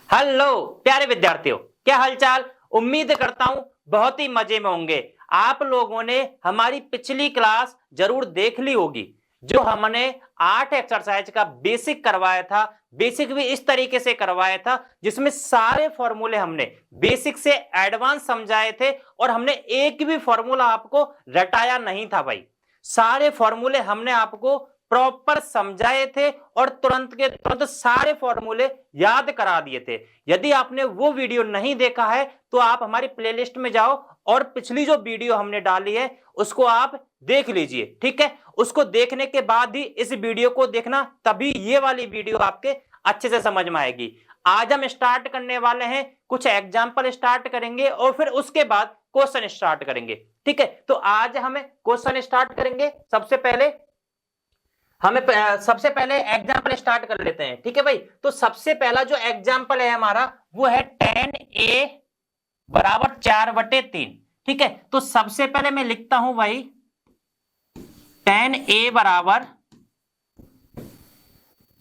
Hello प्यारे विद्यार्थियों, क्या हालचाल। उम्मीद करता हूं बहुत ही मजे में होंगे। आप लोगों ने हमारी पिछली क्लास जरूर देख ली होगी, जो हमने 8 एक्सरसाइज का बेसिक करवाया था। बेसिक भी इस तरीके से करवाया था जिसमें सारे फॉर्मूले हमने बेसिक से एडवांस समझाए थे और हमने एक भी फॉर्मूला आपको रटाया नहीं था भाई। सारे फॉर्मूले हमने आपको प्रॉपर समझाए थे और तुरंत के तुरंत सारे फॉर्मूले याद करा दिए थे। यदि आपने वो वीडियो नहीं देखा है तो आप हमारी प्लेलिस्ट में जाओ और पिछली जो वीडियो हमने डाली है उसको आप देख लीजिए, ठीक है। उसको देखने के बाद ही इस वीडियो को देखना, तभी ये वाली वीडियो आपके अच्छे से समझ में आएगी। आज हम स्टार्ट करने वाले हैं, कुछ एग्जाम्पल स्टार्ट करेंगे और फिर उसके बाद क्वेश्चन स्टार्ट करेंगे, ठीक है। तो आज हमें क्वेश्चन स्टार्ट करेंगे। सबसे पहले एग्जाम्पल स्टार्ट कर लेते हैं, ठीक है भाई। तो सबसे पहला जो एग्जाम्पल है हमारा वो है tan a बराबर 4/3, ठीक है। तो सबसे पहले मैं लिखता हूं भाई tan a बराबर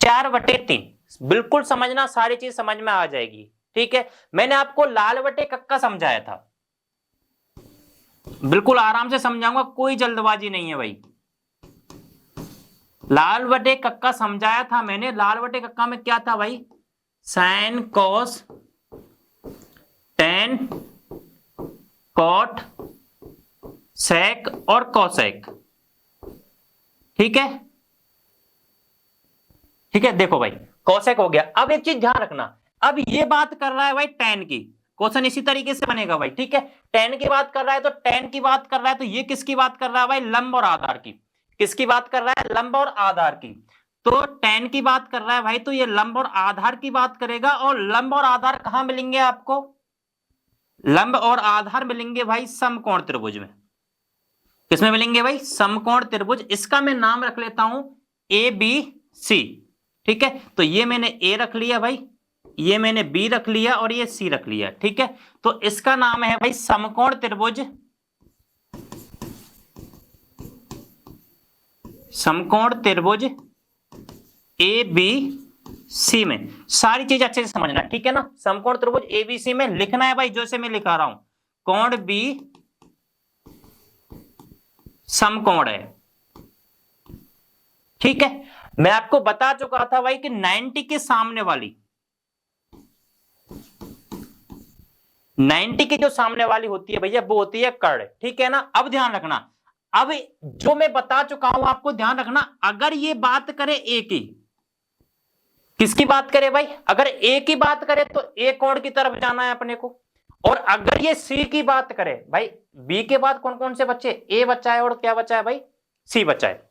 4/3। बिल्कुल समझना, सारी चीज समझ में आ जाएगी, ठीक है। मैंने आपको लाल बटे कक्का समझाया था, बिल्कुल आराम से समझाऊंगा, कोई जल्दबाजी नहीं है भाई। लाल बटे कक्का समझाया था मैंने। लाल बटे कक्का में क्या था भाई? साइन, कॉस, टेन, कॉट, सेक और कोसेक, ठीक है। ठीक है, देखो भाई कोसेक हो गया। अब एक चीज ध्यान रखना, अब ये बात कर रहा है भाई टेन की। क्वेश्चन इसी तरीके से बनेगा भाई, ठीक है। टेन की बात कर रहा है तो टेन की बात कर रहा है, तो ये किसकी बात कर रहा है भाई? लंब और आधार की। किसकी बात कर रहा है? लंब और आधार की। तो टेन की बात कर रहा है भाई, तो ये लंब और आधार की बात करेगा। और लंब और आधार कहां मिलेंगे आपको? लंब और आधार मिलेंगे भाई समकोण त्रिभुज में। किसमें मिलेंगे भाई? समकोण त्रिभुज। इसका मैं नाम रख लेता हूं ए बी सी, ठीक है। तो ये मैंने ए रख लिया भाई, ये मैंने बी रख लिया और ये सी रख लिया, ठीक है। तो इसका नाम है भाई समकोण त्रिभुज, समकोण त्रिभुज ए बी सी में। सारी चीज अच्छे से समझना, ठीक है ना। समकोण त्रिभुज ए बी सी में लिखना है भाई, जैसे मैं लिखा रहा हूं, कोण बी समकोण है, ठीक है। मैं आपको बता चुका था भाई कि 90 के सामने वाली, 90 की जो सामने वाली होती है भैया वो होती है कर्ण, ठीक है ना। अब ध्यान रखना, अब जो मैं बता चुका हूं आपको ध्यान रखना। अगर ये बात करे ए की, किसकी बात करे भाई? अगर ए की बात करे तो ए कोण की तरफ जाना है अपने को। और अगर ये सी की बात करे भाई, बी के बाद कौन कौन से बच्चे? ए बच्चा है और क्या बच्चा है भाई? सी बच्चा है।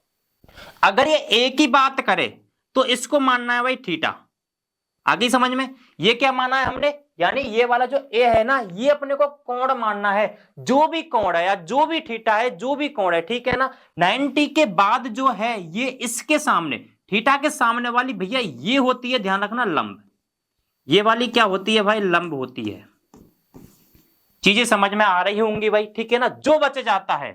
अगर ये ए की बात करे तो इसको मानना है भाई थीटा। आगे समझ में? ये क्या माना है हमने? यानी ये वाला जो ए है ना, ये अपने को कोण मानना है। जो भी कोण है या जो भी थीटा है, जो भी कोण है, ठीक है ना। 90 के बाद जो है ये इसके सामने, थीटा के सामने वाली भैया ये होती है, ध्यान रखना, लंब। ये वाली क्या होती है भाई? लंब होती है। चीजें समझ में आ रही होंगी भाई, ठीक है ना। जो बच जाता है,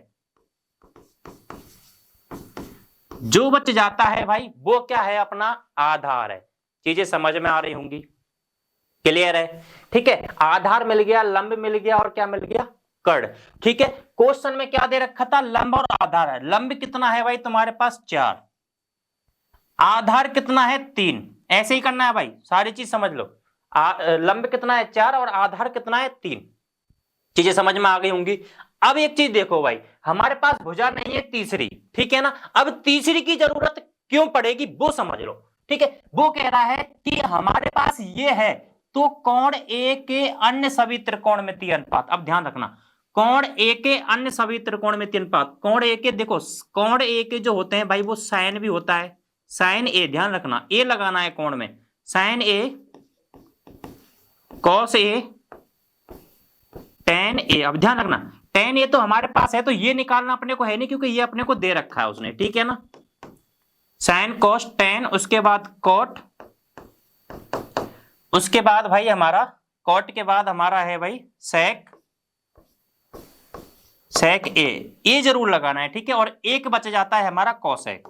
जो बच जाता है भाई वो क्या है? अपना आधार है। चीजें समझ में आ रही होंगी, क्लियर है, ठीक है। आधार मिल गया, लंब मिल गया और क्या मिल गया? कर्ण, ठीक है। क्वेश्चन में क्या दे रखा था? लंब और आधार है। लंब कितना है भाई तुम्हारे पास? 4। आधार कितना है? 3। ऐसे ही करना है भाई, सारी चीज समझ लो। लंब कितना है? 4 और आधार कितना है? 3। चीजें समझ में आ गई होंगी। अब एक चीज देखो भाई, हमारे पास भुजा नहीं है तीसरी, ठीक है ना। अब तीसरी की जरूरत क्यों पड़ेगी वो समझ लो, ठीक है। वो कह रहा है कि हमारे पास ये है तो कोण ए के अन्य सभी त्रिकोणमितीय अनुपात। अब ध्यान रखना, कोण ए के अन्य सभी त्रिकोणमितीय अनुपात। कोण ए के, देखो कोण ए के जो होते हैं भाई वो साइन भी होता है, साइन ए, ध्यान रखना ए लगाना है कोण में, sign A, cos A, ten ए। अब ध्यान रखना, टेन ए तो हमारे पास है तो ये निकालना अपने को है नहीं, क्योंकि ये अपने को दे रखा है उसने, ठीक है ना। साइन कॉस टेन, उसके बाद कॉट, उसके बाद भाई हमारा कॉट के बाद हमारा है भाई सेक, सेक ए जरूर लगाना है, ठीक है। और एक बच जाता है हमारा कॉसेक।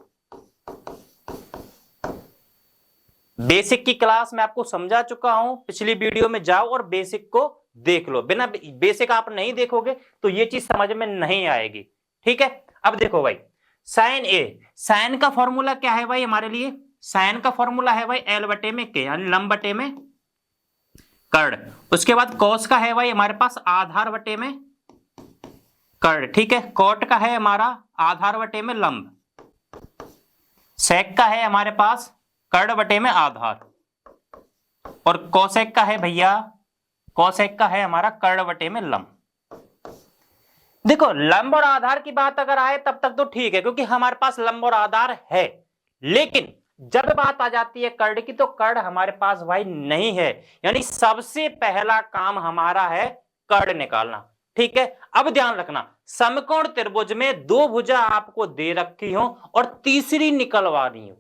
बेसिक की क्लास में आपको समझा चुका हूं, पिछली वीडियो में जाओ और बेसिक को देख लो। बिना बेसिक आप नहीं देखोगे तो ये चीज समझ में नहीं आएगी। ठीक है, अब देखो भाई, साइन ए, साइन का फॉर्मूला क्या है भाई हमारे लिए? साइन का फॉर्मूला है भाई एल बटे में के, यानी लंब बटे में कर्ण। उसके बाद कॉस का है भाई हमारे पास आधार बटे में कर्ण। ठीक है, कॉट का है हमारा आधार बटे में लंब। सेक का है हमारे पास कर्ण बटे में आधार। और कोसेक का है भैया, कोसेक का है हमारा कर्ण बटे में लंब। देखो, लंब और आधार की बात अगर आए तब तक तो ठीक है, क्योंकि हमारे पास लंब और आधार है। लेकिन जब बात आ जाती है कर्ण की, तो कर्ण हमारे पास भाई नहीं है, यानी सबसे पहला काम हमारा है कर्ण निकालना। ठीक है, अब ध्यान रखना, समकोण त्रिभुज में दो भुजा आपको दे रखी हो और तीसरी निकलवानी हो।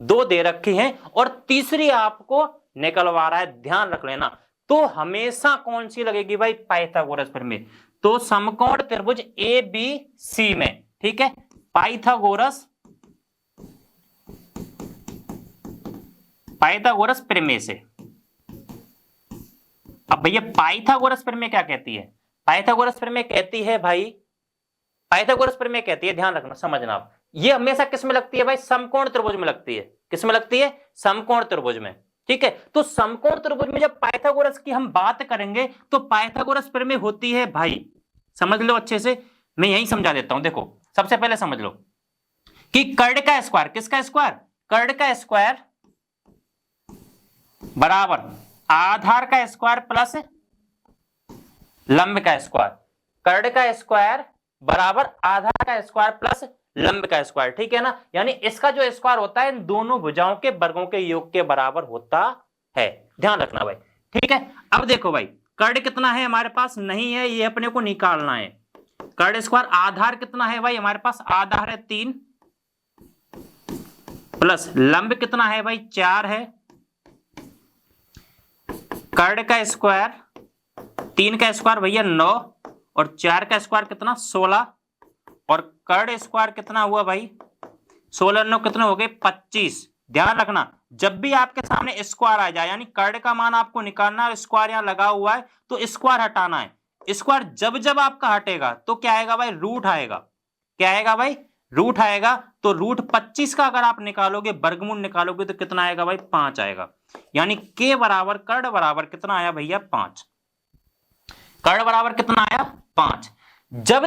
दो दे रखी हैं और तीसरी आपको निकलवा रहा है, ध्यान रख लेना। तो हमेशा कौन सी लगेगी भाई? पाइथागोरस प्रमेय। तो समकोण त्रिभुज ए बी सी में, ठीक है, पाइथागोरस प्रमेय से। अब भैया पाइथागोरस प्रमेय क्या कहती है? पाइथागोरस प्रमेय कहती है भाई, पाइथागोरस प्रमेय कहती है, ध्यान रखना, समझना आप, ये हमेशा किस में लगती है भाई? समकोण त्रिभुज में लगती है। किस में लगती है? समकोण त्रिभुज में। ठीक है, तो समकोण त्रिभुज में जब पाइथागोरस की हम बात करेंगे तो पाइथागोरस प्रमेय होती है भाई, समझ लो अच्छे से, मैं यही समझा देता हूं। देखो, सबसे पहले समझ लो कि कर्ण का स्क्वायर, किसका स्क्वायर? कर्ण का स्क्वायर बराबर आधार का स्क्वायर प्लस लंब का स्क्वायर। कर्ण का स्क्वायर बराबर आधार का स्क्वायर प्लस लंब का स्क्वायर। ठीक है ना, यानी इसका जो स्क्वायर होता है इन दोनों भुजाओं के वर्गों के योग के बराबर होता है। ध्यान रखना भाई। ठीक है, अब देखो भाई, कर्ण कितना है हमारे पास? नहीं है, ये अपने को निकालना है। कर्ण स्क्वायर आधार कितना है भाई हमारे पास? आधार है 3 प्लस लंब कितना है भाई? 4 है। कर्ण का स्क्वायर 3 का स्क्वायर भैया 9 और 4 का स्क्वायर कितना? 16 और कर्ण स्क्वायर कितना हुआ भाई? 16 9 कितने हो गए? 25। ध्यान रखना, जब भी आपके सामने स्क्वायर आ जाए, यानी कर्ण का मान आपको निकालना है, स्क्वायर यहां लगा हुआ है तो स्क्वायर हटाना है। स्क्वायर जब जब आपका हटेगा तो क्या आएगा भाई? रूट आएगा। क्या आएगा भाई? रूट आएगा। तो रूट 25 का अगर आप निकालोगे, वर्गमूल निकालोगे, तो कितना आएगा भाई? 5 आएगा। यानी के बराबर कर्ण बराबर कितना आया भैया? 5। कर्ण बराबर कितना आया? 5। जब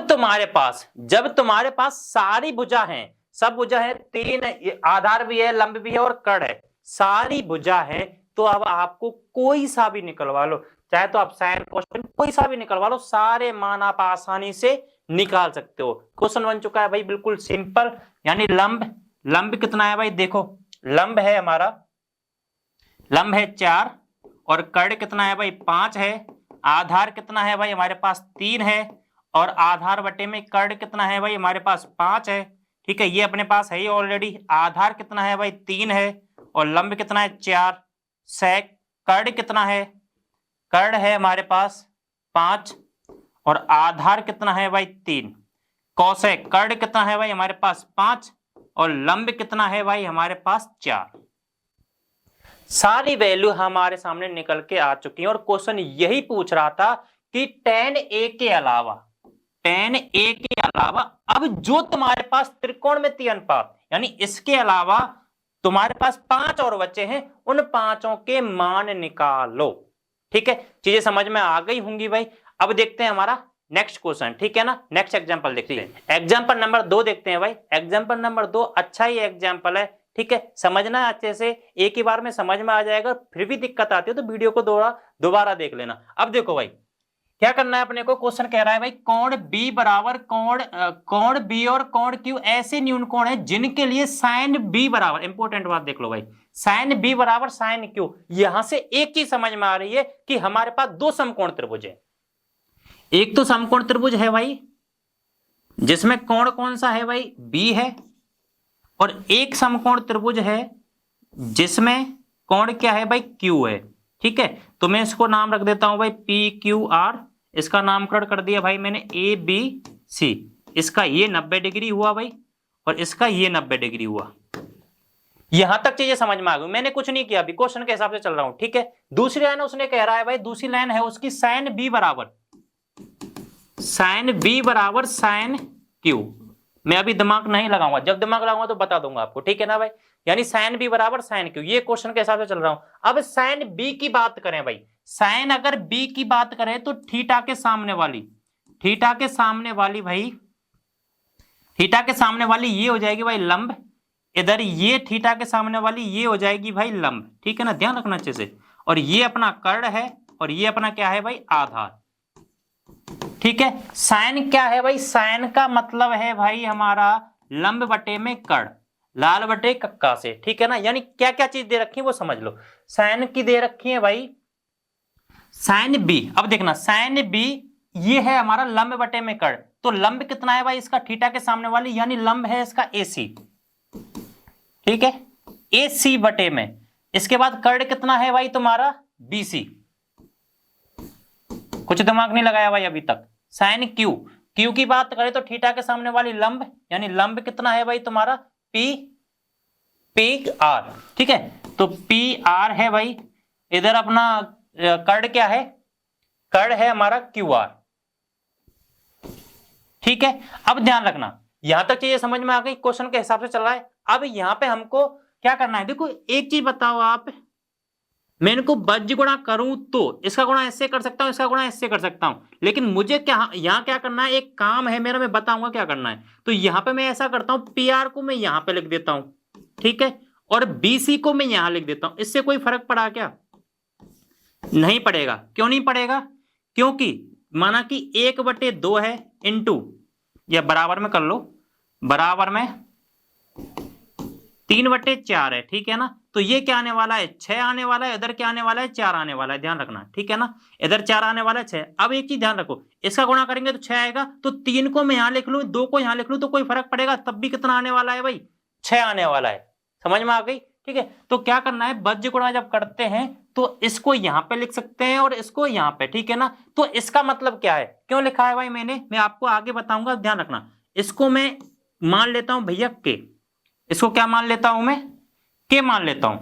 तुम्हारे पास सारी भुजा हैं, सब भुजा है, 3 आधार भी है, लंब भी है और कर्ण है, सारी भुजा है, तो अब आपको कोई सा भी निकलवा लो, चाहे तो आप साइन कोसाइन कोई सा भी निकलवा लो, सारे मान आप आसानी से निकाल सकते हो। क्वेश्चन बन चुका है भाई, बिल्कुल सिंपल। यानी लंब कितना है भाई? देखो, लंब है हमारा, लंब है 4 और कर्ण कितना है भाई? 5 है। आधार कितना है भाई हमारे पास? 3 है और आधार बटे में कर्ण कितना है भाई हमारे पास? 5 है। ठीक है, ये अपने पास है ही ऑलरेडी। आधार कितना है भाई? 3 है और लंब कितना है? 4। सेक कर्ण कितना है? कर्ण है हमारे पास 5 और आधार कितना है भाई? 3। कोसेक कर्ण कितना है भाई हमारे पास? 5 और लंब कितना है भाई हमारे पास? 4। सारी वैल्यू हमारे सामने निकल के आ चुकी है और क्वेश्चन यही पूछ रहा था कि tan a के अलावा अब जो तुम्हारे पास त्रिकोणमितीय अनुपात, यानी इसके अलावा तुम्हारे पास 5 और बचे हैं, उन 5 के मान निकालो। ठीक है, चीजें समझ में आ गई होंगी भाई। अब देखते हैं हमारा नेक्स्ट क्वेश्चन। ठीक है ना, नेक्स्ट एग्जांपल देखते हैं। एग्जांपल नंबर 2 देखते हैं भाई। एग्जांपल नंबर 2 अच्छा ही एग्जांपल है। ठीक है, समझना अच्छे से, एक ही बार में समझ में आ जाएगा। फिर भी दिक्कत आती है तो वीडियो को दोबारा देख लेना। अब देखो भाई, क्या करना है अपने को? क्वेश्चन कह रहा है भाई, कोण बी बराबर कोण बी और कोण क्यू ऐसे न्यून कोण है जिनके लिए साइन बी बराबर, इंपॉर्टेंट बात देख लो भाई, साइन बी बराबर साइन क्यू। यहां से एक चीज समझ में आ रही है कि हमारे पास दो समकोण त्रिभुज है। एक तो समकोण त्रिभुज है भाई जिसमें कोण कौन सा है भाई? बी है, और एक समकोण त्रिभुज है जिसमें कोण क्या है भाई? क्यू है। ठीक है, तो मैं इसको नाम रख देता हूं भाई पी क्यू आर। इसका नामकरण कर दिया भाई मैंने ए बी सी। इसका ये 90 डिग्री हुआ भाई और इसका ये 90 डिग्री हुआ। यहां तक चीजें समझ में आ गई, मैंने कुछ नहीं किया, अभी क्वेश्चन के हिसाब से चल रहा हूं, ठीक है। दूसरी लाइन उसने कह रहा है भाई, दूसरी लाइन है उसकी साइन बी बराबर साइन क्यू। मैं अभी दिमाग नहीं लगाऊंगा, जब दिमाग लगाऊंगा तो बता दूंगा आपको, ठीक है ना भाई। यानी साइन बी बराबर साइन क्यू, ये क्वेश्चन के हिसाब से चल रहा हूं। अब साइन बी की बात करें भाई, साइन अगर बी की बात करें तो थीटा के सामने वाली भाई, थीटा के सामने वाली ये हो जाएगी भाई लंब, इधर ये थीटा के सामने वाली ये हो जाएगी भाई लंब, ठीक है ना, ध्यान रखना अच्छे से। और ये अपना कर्ण है और ये अपना क्या है भाई, आधार, ठीक है। साइन क्या है भाई, साइन का मतलब है भाई हमारा लंब बटे में कर्ण, लाल बटे कक्का से, ठीक है ना। यानी क्या क्या चीज दे रखी है वो समझ लो। साइन की दे रखी है भाई साइन बी, अब देखना साइन बी ये है हमारा लंब बटे में कर्ण, तो लंब कितना है भाई इसका, थीटा के सामने वाली, यानी लंब है इसका AC, ठीक है, AC बटे में। इसके बाद कर्ण कितना है भाई तुम्हारा BC, कुछ दिमाग नहीं लगाया भाई अभी तक। साइन क्यू, क्यू की बात करें तो थीटा के सामने वाली लंब, यानी लंब कितना है भाई तुम्हारा पी आर, ठीक है, तो PR है भाई। इधर अपना कर्ण क्या है, कर्ण है हमारा QR, ठीक है। अब ध्यान रखना, यहां तक चीजें समझ में आ गई, क्वेश्चन के हिसाब से चल रहा है। अब यहां पे हमको क्या करना है, देखो एक चीज बताओ आप, मैं इनको बज्र गुणा करूं तो इसका गुणा ऐसे कर सकता हूं, इसका गुणा ऐसे कर सकता हूं, लेकिन मुझे क्या यहां क्या करना है, एक काम है मेरा, मैं बताऊंगा क्या करना है। तो यहां पे मैं ऐसा करता हूं, PR को मैं यहां पे लिख देता हूं, ठीक है, और BC को मैं यहां लिख देता हूं। इससे कोई फर्क पड़ा क्या, नहीं पड़ेगा। क्यों नहीं पड़ेगा, क्योंकि माना कि 1/2 है इंटू, या बराबर में कर लो, बराबर में 3/4 है, ठीक है ना। तो ये क्या आने वाला है, 6 आने वाला है, इधर क्या आने वाला है, 4 आने वाला है, ध्यान रखना, ठीक है ना। इधर 4 आने वाला है, 6। अब एक चीज ध्यान रखो, इसका गुणा करेंगे तो 6 आएगा, तो 3 को मैं यहां लिख लूं, 2 को यहां लिख लूं, तो कोई फर्क पड़ेगा, तब भी कितना आने वाला है भाई, 6 आने वाला है। समझ में आ गई, ठीक है। तो क्या करना है, बज्र गुणा जब करते हैं तो इसको यहां पे लिख सकते हैं और इसको यहां पे, ठीक है ना। तो इसका मतलब क्या है, क्यों लिखा है भाई मैंने, मैं आपको आगे बताऊंगा, ध्यान रखना। इसको मैं मान लेता हूं भैया के, इसको क्या मान लेता हूं मैं, के मान लेता हूं।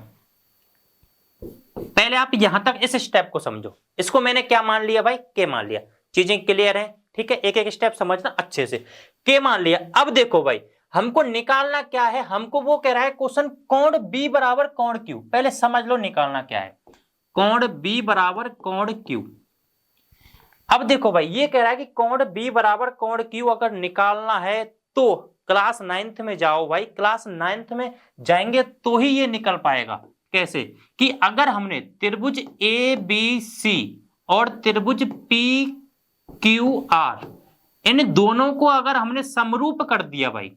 पहले आप यहां तक इस स्टेप को समझो, इसको मैंने क्या मान लिया भाई, के मान लिया। चीजें क्लियर है, ठीक है, एक एक स्टेप समझना अच्छे से। के मान लिया। अब देखो भाई हमको निकालना क्या है, हमको वो कह रहा है क्वेश्चन कोण B बराबर कोण Q, पहले समझ लो निकालना क्या है, कोण B बराबर कोण Q। अब देखो भाई ये कह रहा है कि कोण B बराबर कोण Q अगर निकालना है तो क्लास 9th में जाओ भाई, क्लास 9th में जाएंगे तो ही ये निकल पाएगा। कैसे, कि अगर हमने त्रिभुज ABC और त्रिभुज PQR इन दोनों को अगर हमने समरूप कर दिया भाई,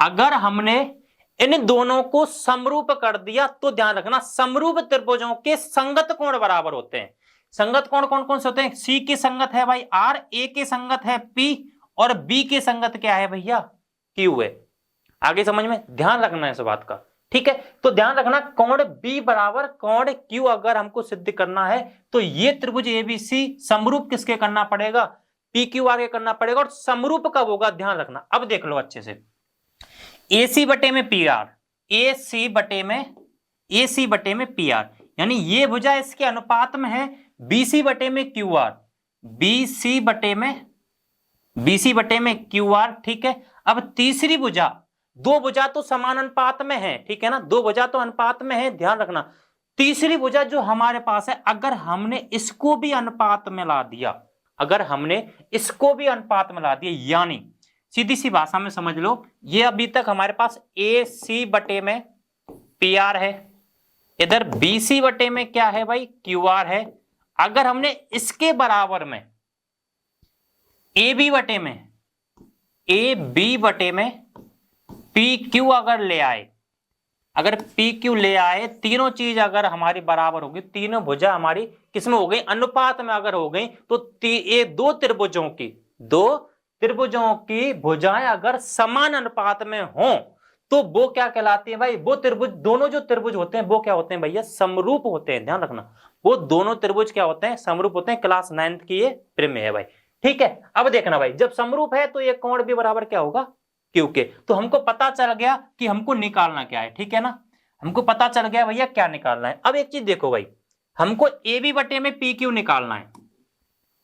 अगर हमने इन दोनों को समरूप कर दिया तो ध्यान रखना समरूप त्रिभुजों के संगत कोण बराबर होते हैं। संगत कोण कौन कौन से होते हैं, C की संगत है भाई R, A की संगत है P और B की संगत क्या है भैया Q है। आगे समझ में, ध्यान रखना है इस बात का, ठीक है। तो ध्यान रखना कोण B बराबर कोण Q अगर हमको सिद्ध करना है तो ये त्रिभुज ABC समरूप किसके करना पड़ेगा, PQR के करना पड़ेगा। और समरूप कब होगा ध्यान रखना, अब देख लो अच्छे से, AC बटे में PR, AC बटे में PR, यानी ये भुजा इसके अनुपात में है BC बटे में QR, BC बटे में QR, ठीक है। अब तीसरी भुजा, दो भुजा तो समान अनुपात में है, ठीक है ना, दो भुजा तो अनुपात में है, ध्यान रखना। तीसरी भुजा जो हमारे पास है, अगर हमने इसको भी अनुपात में ला दिया, अगर हमने इसको भी अनुपात में ला दिया, यानी सीधी सी भाषा में समझ लो, ये अभी तक हमारे पास AC बटे में PR है, इधर BC बटे में क्या है भाई QR है। अगर हमने इसके बराबर में AB बटे में PQ अगर ले आए, अगर PQ ले आए, तीनों चीज अगर हमारी बराबर होगी, तीनों भुजा हमारी किसमें हो गई, अनुपात में अगर हो गई, तो ये दो त्रिभुजों की भुजाएं अगर समान अनुपात में हो तो वो क्या कहलाती है भाई, वो त्रिभुज, दोनों जो त्रिभुज होते हैं वो क्या होते हैं भैया, समरूप होते हैं। ध्यान रखना वो दोनों त्रिभुज क्या होते हैं, समरूप होते हैं। क्लास 9th की ये प्रीमेय है भाई, ठीक है। अब देखना भाई जब समरूप है तो ये कोण भी बराबर क्या होगा क्यू के। तो हमको पता चल गया कि हमको निकालना क्या है, ठीक है ना, हमको पता चल गया भैया क्या निकालना है। अब एक चीज देखो भाई, हमको ए बी बटे में पी क्यू निकालना है,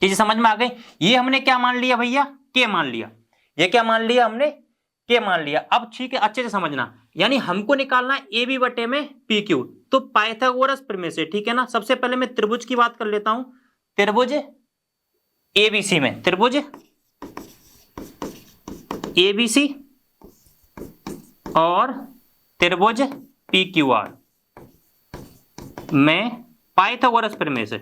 चीज समझ में आ गई। ये हमने क्या मान लिया भैया, के मान लिया, ये क्या मान लिया हमने, के मान लिया। अब ठीक है, अच्छे से समझना, यानी हमको निकालना है ए बी बटे में पी क्यू। तो पाइथागोरस प्रमेय से, ठीक है ना, सबसे पहले मैं त्रिभुज की बात कर लेता हूं, त्रिभुज एबीसी में, त्रिभुज एबीसी और त्रिभुज पी क्यू आर में पाइथागोरस प्रमेय से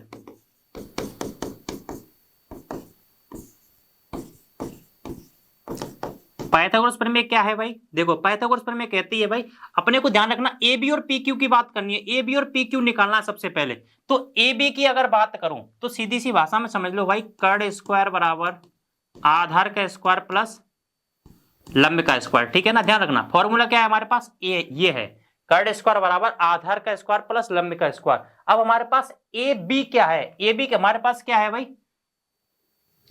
पाइथागोरस प्रमेय क्या है भाई, देखो पाइथागोरस प्रमेय कहती है भाई, अपने को ध्यान रखना ए बी और पी क्यू की बात करनी है, ए बी और पी क्यू निकालना है सबसे पहले। तो ए बी की अगर बात करूं तो सीधी सी भाषा में समझ लो भाई, कर्ण स्क्वायर बराबर आधार का स्क्वायर प्लस लंब का स्क्वायर, ठीक है ना, ध्यान रखना फॉर्मूला क्या है हमारे पास, ये है कर्ण स्क्वायर बराबर आधार का स्क्वायर प्लस लंब का स्क्वायर। अब हमारे पास ए बी क्या है, ए बी हमारे पास क्या है भाई,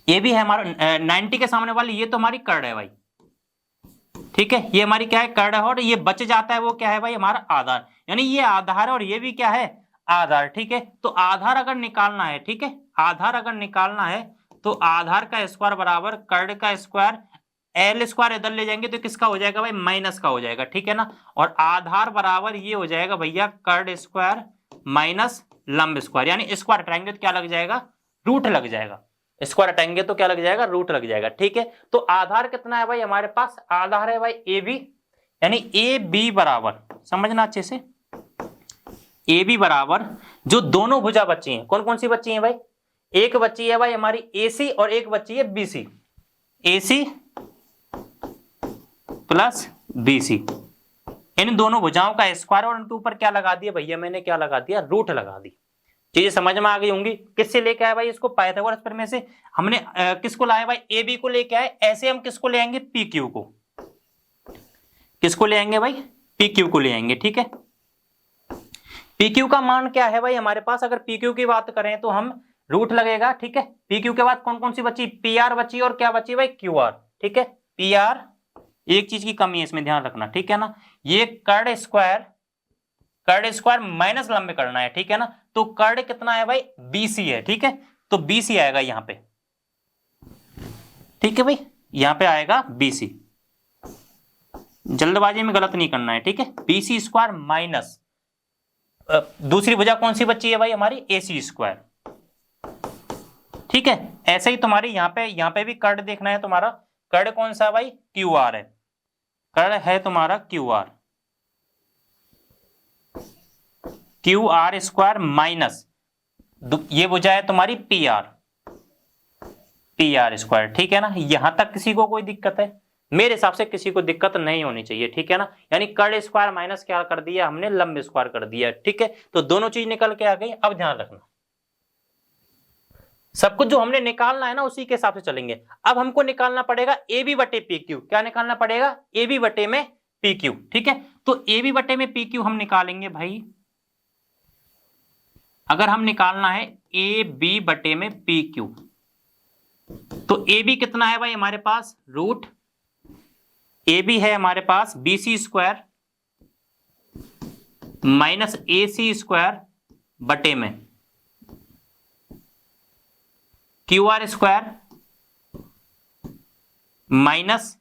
ए बी है हमारा 90 के सामने वाली, ये तो हमारी कर्ण है भाई, ठीक है, ये हमारी क्या है कर्ण है, और ये बच जाता है वो क्या है भाई हमारा आधार, यानी ये आधार है और ये भी क्या है आधार, ठीक है। तो आधार अगर निकालना है, ठीक है, आधार अगर निकालना है तो आधार का स्क्वायर बराबर कर्ण का स्क्वायर, एल स्क्वायर इधर ले जाएंगे तो किसका हो जाएगा भाई, माइनस का हो जाएगा, ठीक है ना, और आधार बराबर ये हो जाएगा भैया कर्ण स्क्वायर माइनस लंब स्क्वायर, यानी स्क्वायर हटाएंगे तो क्या लग जाएगा, रूट लग जाएगा, स्क्वायर हटाएंगे तो क्या लग जाएगा, रूट लग जाएगा, ठीक है। तो आधार कितना है भाई हमारे पास, आधार है भाई ए बी, यानी ए बी बराबर, समझना अच्छे से, ए बी बराबर जो दोनों भुजा बची हैं, कौन कौन सी बची हैं भाई, एक बची है भाई हमारी ए सी और एक बची है बी सी, ए सी प्लस बी सी, इन दोनों भुजाओं का स्क्वायर और उनके ऊपर क्या लगा दिया भैया, मैंने क्या लगा दिया, रूट लगा दी। चीजें समझ में आ गई होंगी। किससे लेके आए भाई इसको, पाइथागोरस प्रमेय से। हमने किसको लाया भाई, ए बी को लेके आए, ऐसे हम किसको ले आएंगे, पी क्यू को, किसको ले आएंगे भाई, पी क्यू को ले आएंगे, ठीक है। पी क्यू का मान क्या है भाई हमारे पास, अगर पी क्यू की बात करें तो हम रूट लगेगा, ठीक है। पी क्यू के बाद कौन कौन सी बची, पी आर बची और क्या बची भाई, क्यू आर, ठीक है। पी आर, एक चीज की कमी है इसमें ध्यान रखना, ठीक है ना, ये कर्ण स्क्वायर माइनस लंब करना है, ठीक है ना। तो कर्ण कितना है भाई, बीसी है, ठीक है, तो बीसी आएगा यहां पे, ठीक है भाई, यहां पे आएगा बीसी, जल्दबाजी में गलत नहीं करना है, ठीक है। बीसी स्क्वायर माइनस दूसरी भुजा कौन सी बची है भाई हमारी, एसी स्क्वायर, ठीक है। ऐसे ही तुम्हारी यहां पे भी कर्ण देखना है तुम्हारा, कर्ण कौन सा भाई, क्यू आर है, कर्ण है तुम्हारा Q R, Q r square minus ये भुजा है तुम्हारी पी आर स्क्वायर, ठीक है ना। यहां तक किसी को कोई दिक्कत है, मेरे हिसाब से किसी को दिक्कत नहीं होनी चाहिए, ठीक है ना। यानी कर्ण स्क्वायर माइनस क्या कर दिया हमने, लंब स्क्वायर कर दिया, ठीक है। तो दोनों चीज निकल के आ गई। अब ध्यान रखना, सब कुछ जो हमने निकालना है ना उसी के हिसाब से चलेंगे। अब हमको निकालना पड़ेगा ए बी बटे पी क्यू, क्या निकालना पड़ेगा, ए बी बटे में पी क्यू, ठीक है। तो ए बी बटे में पी क्यू हम निकालेंगे भाई, अगर हम निकालना है ए बी बटे में पी क्यू, तो ए बी कितना है भाई हमारे पास, रूट ए बी है हमारे पास बी सी स्क्वायर माइनस ए सी स्क्वायर बटे में q r square minus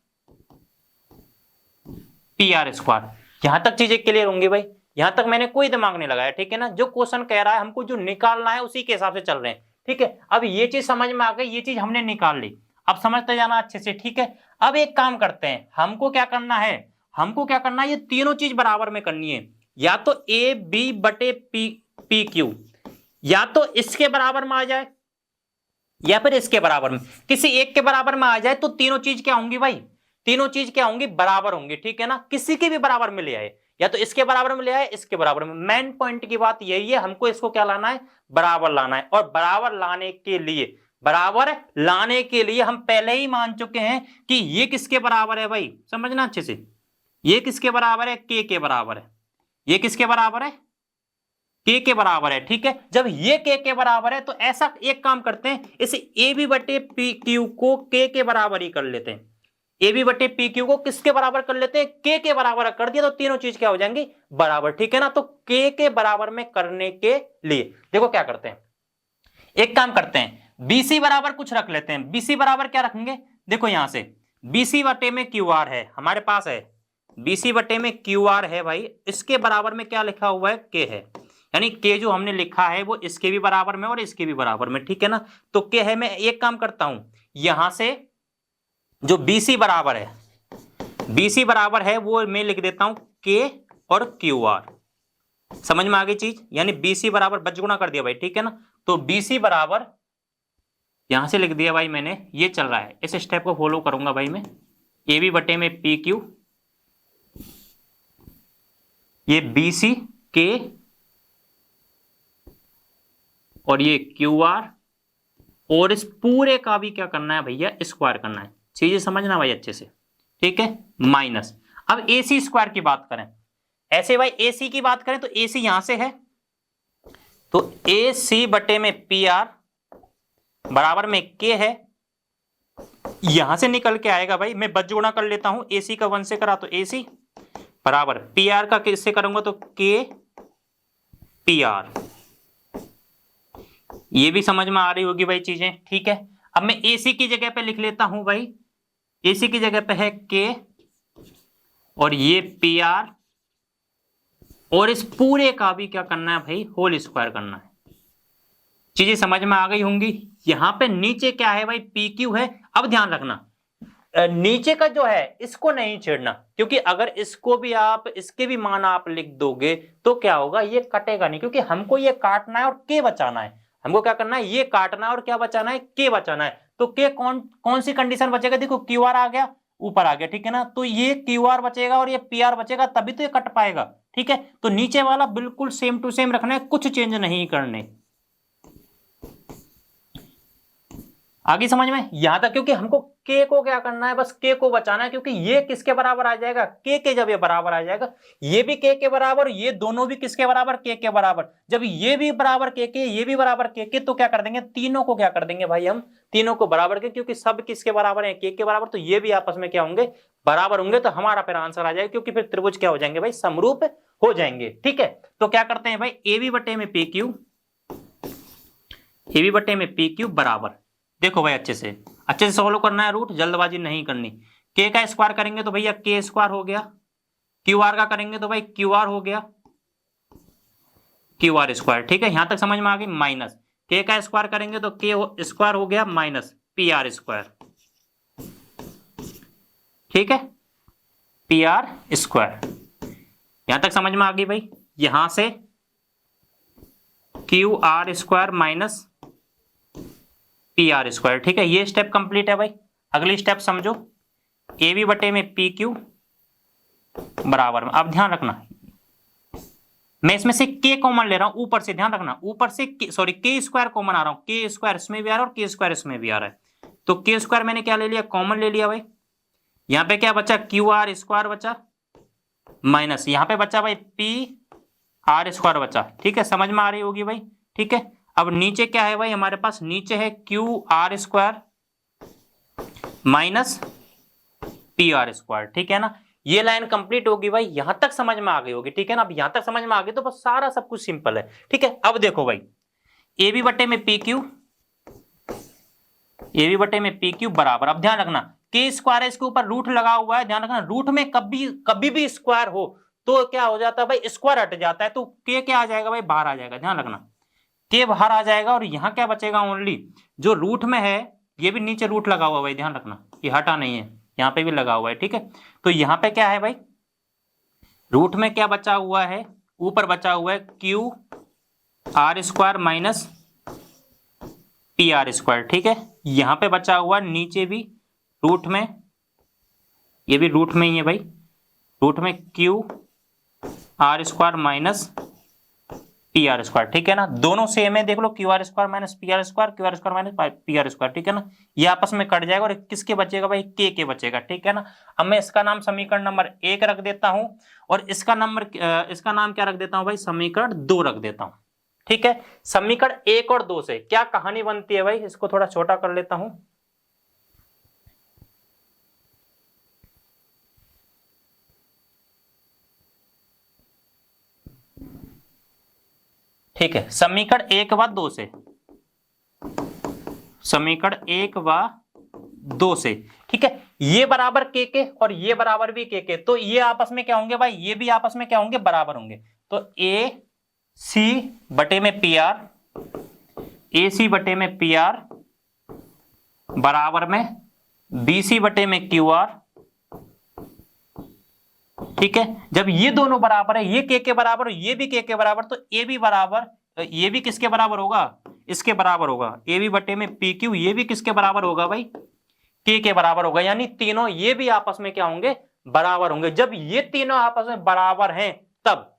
p r square. यहां तक चीजें क्लियर होंगी भाई, यहां तक मैंने कोई दिमाग नहीं लगाया, ठीक है ना। जो क्वेश्चन कह रहा है हमको जो निकालना है उसी के हिसाब से चल रहे हैं, ठीक है। अब ये चीज समझ में आ गई, ये चीज हमने निकाल ली, अब समझते जाना अच्छे से, ठीक है। अब एक काम करते हैं, हमको क्या करना है, ये तीनों चीज बराबर में करनी है, या तो ए बी बटे पी क्यू, या तो इसके बराबर में आ जाए या फिर इसके बराबर में, किसी एक के बराबर में आ जाए तो तीनों चीज क्या होंगी भाई, तीनों चीज क्या होंगी, बराबर होंगी, ठीक है ना। किसी के भी बराबर में ले आए, या तो इसके बराबर में ले आए, इसके बराबर में। मेन पॉइंट की बात यही है, हमको इसको क्या लाना है, बराबर लाना है। और बराबर लाने के लिए हम पहले ही मान चुके हैं कि ये किसके बराबर है भाई, समझना अच्छे से, ये किसके बराबर है, के बराबर है। ये किसके बराबर है, के बराबर है, ठीक है। जब ये के बराबर है तो ऐसा एक काम करते हैं, इसे ए बी बटे पी क्यू को के बराबर ही कर लेते हैं। ए बी बटे पी क्यू को किसके बराबर कर लेते हैं, के बराबर कर दिया तो तीनों चीज क्या हो जाएंगी, बराबर, ठीक है ना। तो के बराबर में करने के लिए देखो क्या करते हैं, एक काम करते हैं, बीसी बराबर कुछ रख लेते हैं। बीसी बराबर क्या रखेंगे, देखो यहां से बीसी बटे में क्यू आर है हमारे पास है, बीसी बटे में क्यू आर है भाई, इसके बराबर में क्या लिखा हुआ है, के है, यानी के जो हमने लिखा है वो इसके भी बराबर में और इसके भी बराबर में, ठीक है ना। तो के है, मैं एक काम करता हूं, यहां से जो बीसी बराबर है, बीसी बराबर है वो मैं लिख देता हूं के और क्यू आर, समझ में आ गई चीज, यानी बीसी बराबर बचगुणा कर दिया भाई, ठीक है ना। तो बीसी बराबर यहां से लिख दिया भाई मैंने, ये चल रहा है, इस स्टेप को फॉलो करूंगा भाई मैं, ए बी बटे में पी क्यू, ये बीसी के और ये क्यू आर, और इस पूरे का भी क्या करना है भैया, स्क्वायर करना है, चीजें समझना भाई अच्छे से, ठीक है, माइनस। अब ए सी स्क्वायर की बात करें, ऐसे भाई ए सी की बात करें तो ए सी यहां से है, तो ए सी बटे में पी आर बराबर में के है, यहां से निकल के आएगा भाई, मैं बचगुणा कर लेता हूं, ए सी का 1 से करा तो ए सी बराबर पी आर का किससे करूंगा तो के पी आर, ये भी समझ में आ रही होगी भाई चीजें, ठीक है। अब मैं एसी की जगह पे लिख लेता हूं भाई, एसी की जगह पे है के और ये पी आर, और इस पूरे का भी क्या करना है भाई, होल स्क्वायर करना है, चीजें समझ में आ गई होंगी। यहां पे नीचे क्या है भाई, पी क्यू है। अब ध्यान रखना नीचे का जो है इसको नहीं छेड़ना, क्योंकि अगर इसको भी आप, इसके भी मान आप लिख दोगे तो क्या होगा, ये कटेगा नहीं, क्योंकि हमको ये काटना है और के बचाना है, हमको क्या करना है, ये काटना है और क्या बचाना है, के बचाना है। तो के कौन कौन सी कंडीशन बचेगा, देखो क्यू आर आ गया, ऊपर आ गया, ठीक है ना, तो ये क्यू आर बचेगा और ये पी आर बचेगा, तभी तो ये कट पाएगा, ठीक है। तो नीचे वाला बिल्कुल सेम टू सेम रखना है, कुछ चेंज नहीं करने, आगे समझ में यहां तक, क्योंकि हमको के को क्या करना है, बस के को बचाना है, क्योंकि ये किसके बराबर आ जाएगा, के जब ये बराबर आ जाएगा, ये भी के बराबर, ये दोनों भी किसके बराबर, के बराबर, जब ये भी बराबर के ये भी बराबर के तो क्या कर देंगे, तीनों को क्या कर देंगे भाई, हम तीनों को बराबर के, क्योंकि सब किसके बराबर है, के बराबर, तो ये भी आपस में क्या होंगे, बराबर होंगे, तो हमारा फिर आंसर आ जाएगा, क्योंकि फिर त्रिभुज क्या हो जाएंगे भाई, समरूप हो जाएंगे, ठीक है। तो क्या करते हैं भाई, ए बी बटे में पी क्यू, ए बी बटे में पी क्यू बराबर, देखो भाई अच्छे से सॉल्व करना है, रूट जल्दबाजी नहीं करनी, के का स्क्वायर करेंगे तो भैया के स्क्वायर हो गया, क्यू आर का करेंगे तो भाई क्यू आर हो गया, क्यू आर स्क्वायर, ठीक है, यहां तक समझ में आ गई। माइनस के का स्क्वायर करेंगे तो के स्क्वायर हो गया, माइनस पी आर स्क्वायर, ठीक है, पी आर स्क्वायर, यहां तक समझ में आ गई भाई। यहां से Q r square minus p r square, ठीक है, ये स्टेप कंप्लीट है भाई। अगली स्टेप समझो, ए बी बटे में पी क्यू बराबर में, अब ध्यान रखना मैं इसमें से के कॉमन ले रहा हूं, ऊपर से ध्यान रखना, ऊपर से सॉरी के स्क्वायर कॉमन आ रहा हूं, के स्क्वायर इसमें भी आ रहा है और के स्क्वायर इसमें भी आ रहा है, तो के स्क्वायर मैंने क्या ले लिया, कॉमन ले लिया भाई। यहां पे क्या बचा, क्यू आर स्क्वायर बचा, माइनस यहां पे बचा भाई पी आर स्क्वायर बचा, ठीक है, समझ में आ रही होगी भाई, ठीक है। अब नीचे क्या है भाई हमारे पास, नीचे है Q r square minus p r square, ठीक है ना, ये लाइन कंप्लीट होगी भाई, यहां तक समझ में आ गई होगी, ठीक है ना। अब यहां तक समझ में आ गई तो बस सारा सब कुछ सिंपल है, ठीक है। अब देखो भाई, ए बी बटे में पी क्यू, ए बी बटे में पी क्यू बराबर, अब ध्यान रखना के स्क्वायर है, इसके ऊपर रूट लगा हुआ है, ध्यान रखना, रूट में कभी भी स्क्वायर हो तो क्या हो जाता है भाई, स्क्वायर हट जाता है, तो के क्या आ जाएगा भाई, बाहर आ जाएगा, ध्यान रखना के बाहर आ जाएगा, और यहां क्या बचेगा, ओनली जो रूट में है, ये भी नीचे रूट लगा हुआ है भाई, ध्यान रखना ये हटा नहीं है, यहाँ पे भी लगा हुआ है, ठीक है। तो यहाँ पे क्या है भाई, रूट में क्या बचा हुआ है, ऊपर बचा हुआ है Q r square minus p r square, ठीक है, यहाँ पे बचा हुआ नीचे भी रूट में, ये भी रूट में ही है भाई, रूट में q r square minus p r square, ठीक है ना, दोनों सेम है, देख लो q r square minus p r square, q r square minus p r square, ठीक है ना, ये आपस में कट जाएगा और किसके बचेगा भाई, के बचेगा, ठीक है ना। अब मैं इसका नाम समीकरण नंबर 1 रख देता हूं और इसका नाम क्या रख देता हूं भाई, समीकरण 2 रख देता हूं, ठीक है। समीकरण 1 और 2 से क्या कहानी बनती है भाई, इसको थोड़ा छोटा कर लेता हूं, ठीक है, समीकरण 1 व 2 से, समीकरण 1 व 2 से, ठीक है, ये बराबर के और ये बराबर भी के, तो ये आपस में क्या होंगे भाई, ये भी आपस में क्या होंगे, बराबर होंगे। तो ए सी बटे में पी आर, ए सी बटे में पी आर बराबर में बी सी बटे में क्यू आर, ठीक है। जब ये दोनों बराबर है, ये के बराबर, ये भी के बराबर, तो ए भी बराबर, ये भी किसके बराबर होगा, इसके बराबर होगा। ए बी बटे में पी क्यू, ये भी किसके बराबर होगा भाई, के बराबर होगा। यानी तीनों ये भी आपस में क्या होंगे, बराबर होंगे। जब ये तीनों आपस में बराबर हैं तब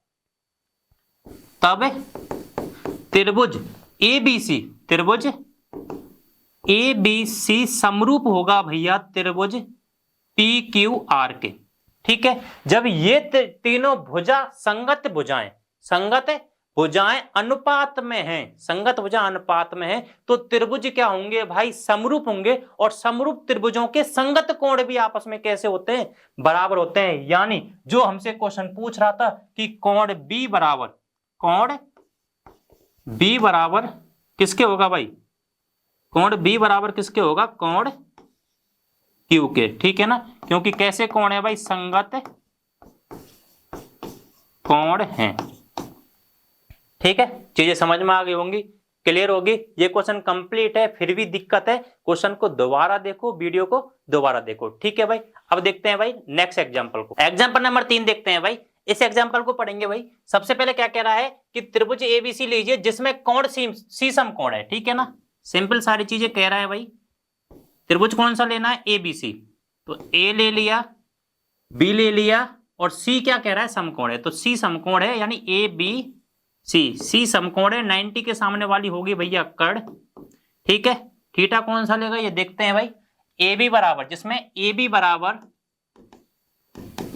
त्रिभुज एबीसी, त्रिभुज एबीसी समरूप होगा भैया त्रिभुज पी क्यू आर के, ठीक है। जब ये तीनों भुजा संगत भुजाएं, संगत भुजाएं अनुपात में हैं, संगत भुजा अनुपात में है, तो त्रिभुज क्या होंगे भाई, समरूप होंगे। और समरूप त्रिभुजों के संगत कोण भी आपस में कैसे होते हैं, बराबर होते हैं। यानी जो हमसे क्वेश्चन पूछ रहा था कि कोण बी बराबर, कोण बी बराबर किसके होगा भाई, कोण बी बराबर किसके होगा, कोण क्यू के, ठीक है ना। क्योंकि कैसे कोण है भाई, संगत कोण है, ठीक है। चीजें समझ में आ गई होंगी, क्लियर होगी। ये क्वेश्चन कंप्लीट है, फिर भी दिक्कत है, क्वेश्चन को दोबारा देखो, वीडियो को दोबारा देखो, ठीक है भाई। अब देखते हैं भाई नेक्स्ट एग्जांपल को, एग्जांपल नंबर 3 देखते हैं भाई। इस एग्जांपल को पढ़ेंगे भाई। सबसे पहले क्या कह रहा है कि त्रिभुज एबीसी लीजिए जिसमें कोण सी समकोण है, ठीक है ना। सिंपल सारी चीजें कह रहा है भाई। त्रिभुज कौन सा लेना है, एबीसी, तो ए ले लिया, बी ले लिया, और सी क्या कह रहा है, समकोण है, तो सी समकोण है, यानी ए बी सी समकोण है। 90 के सामने वाली होगी भैया कर्ण, ठीक है। थीटा कौन सा लेगा ये देखते हैं भाई। ए बी बराबर, जिसमें ए बी बराबर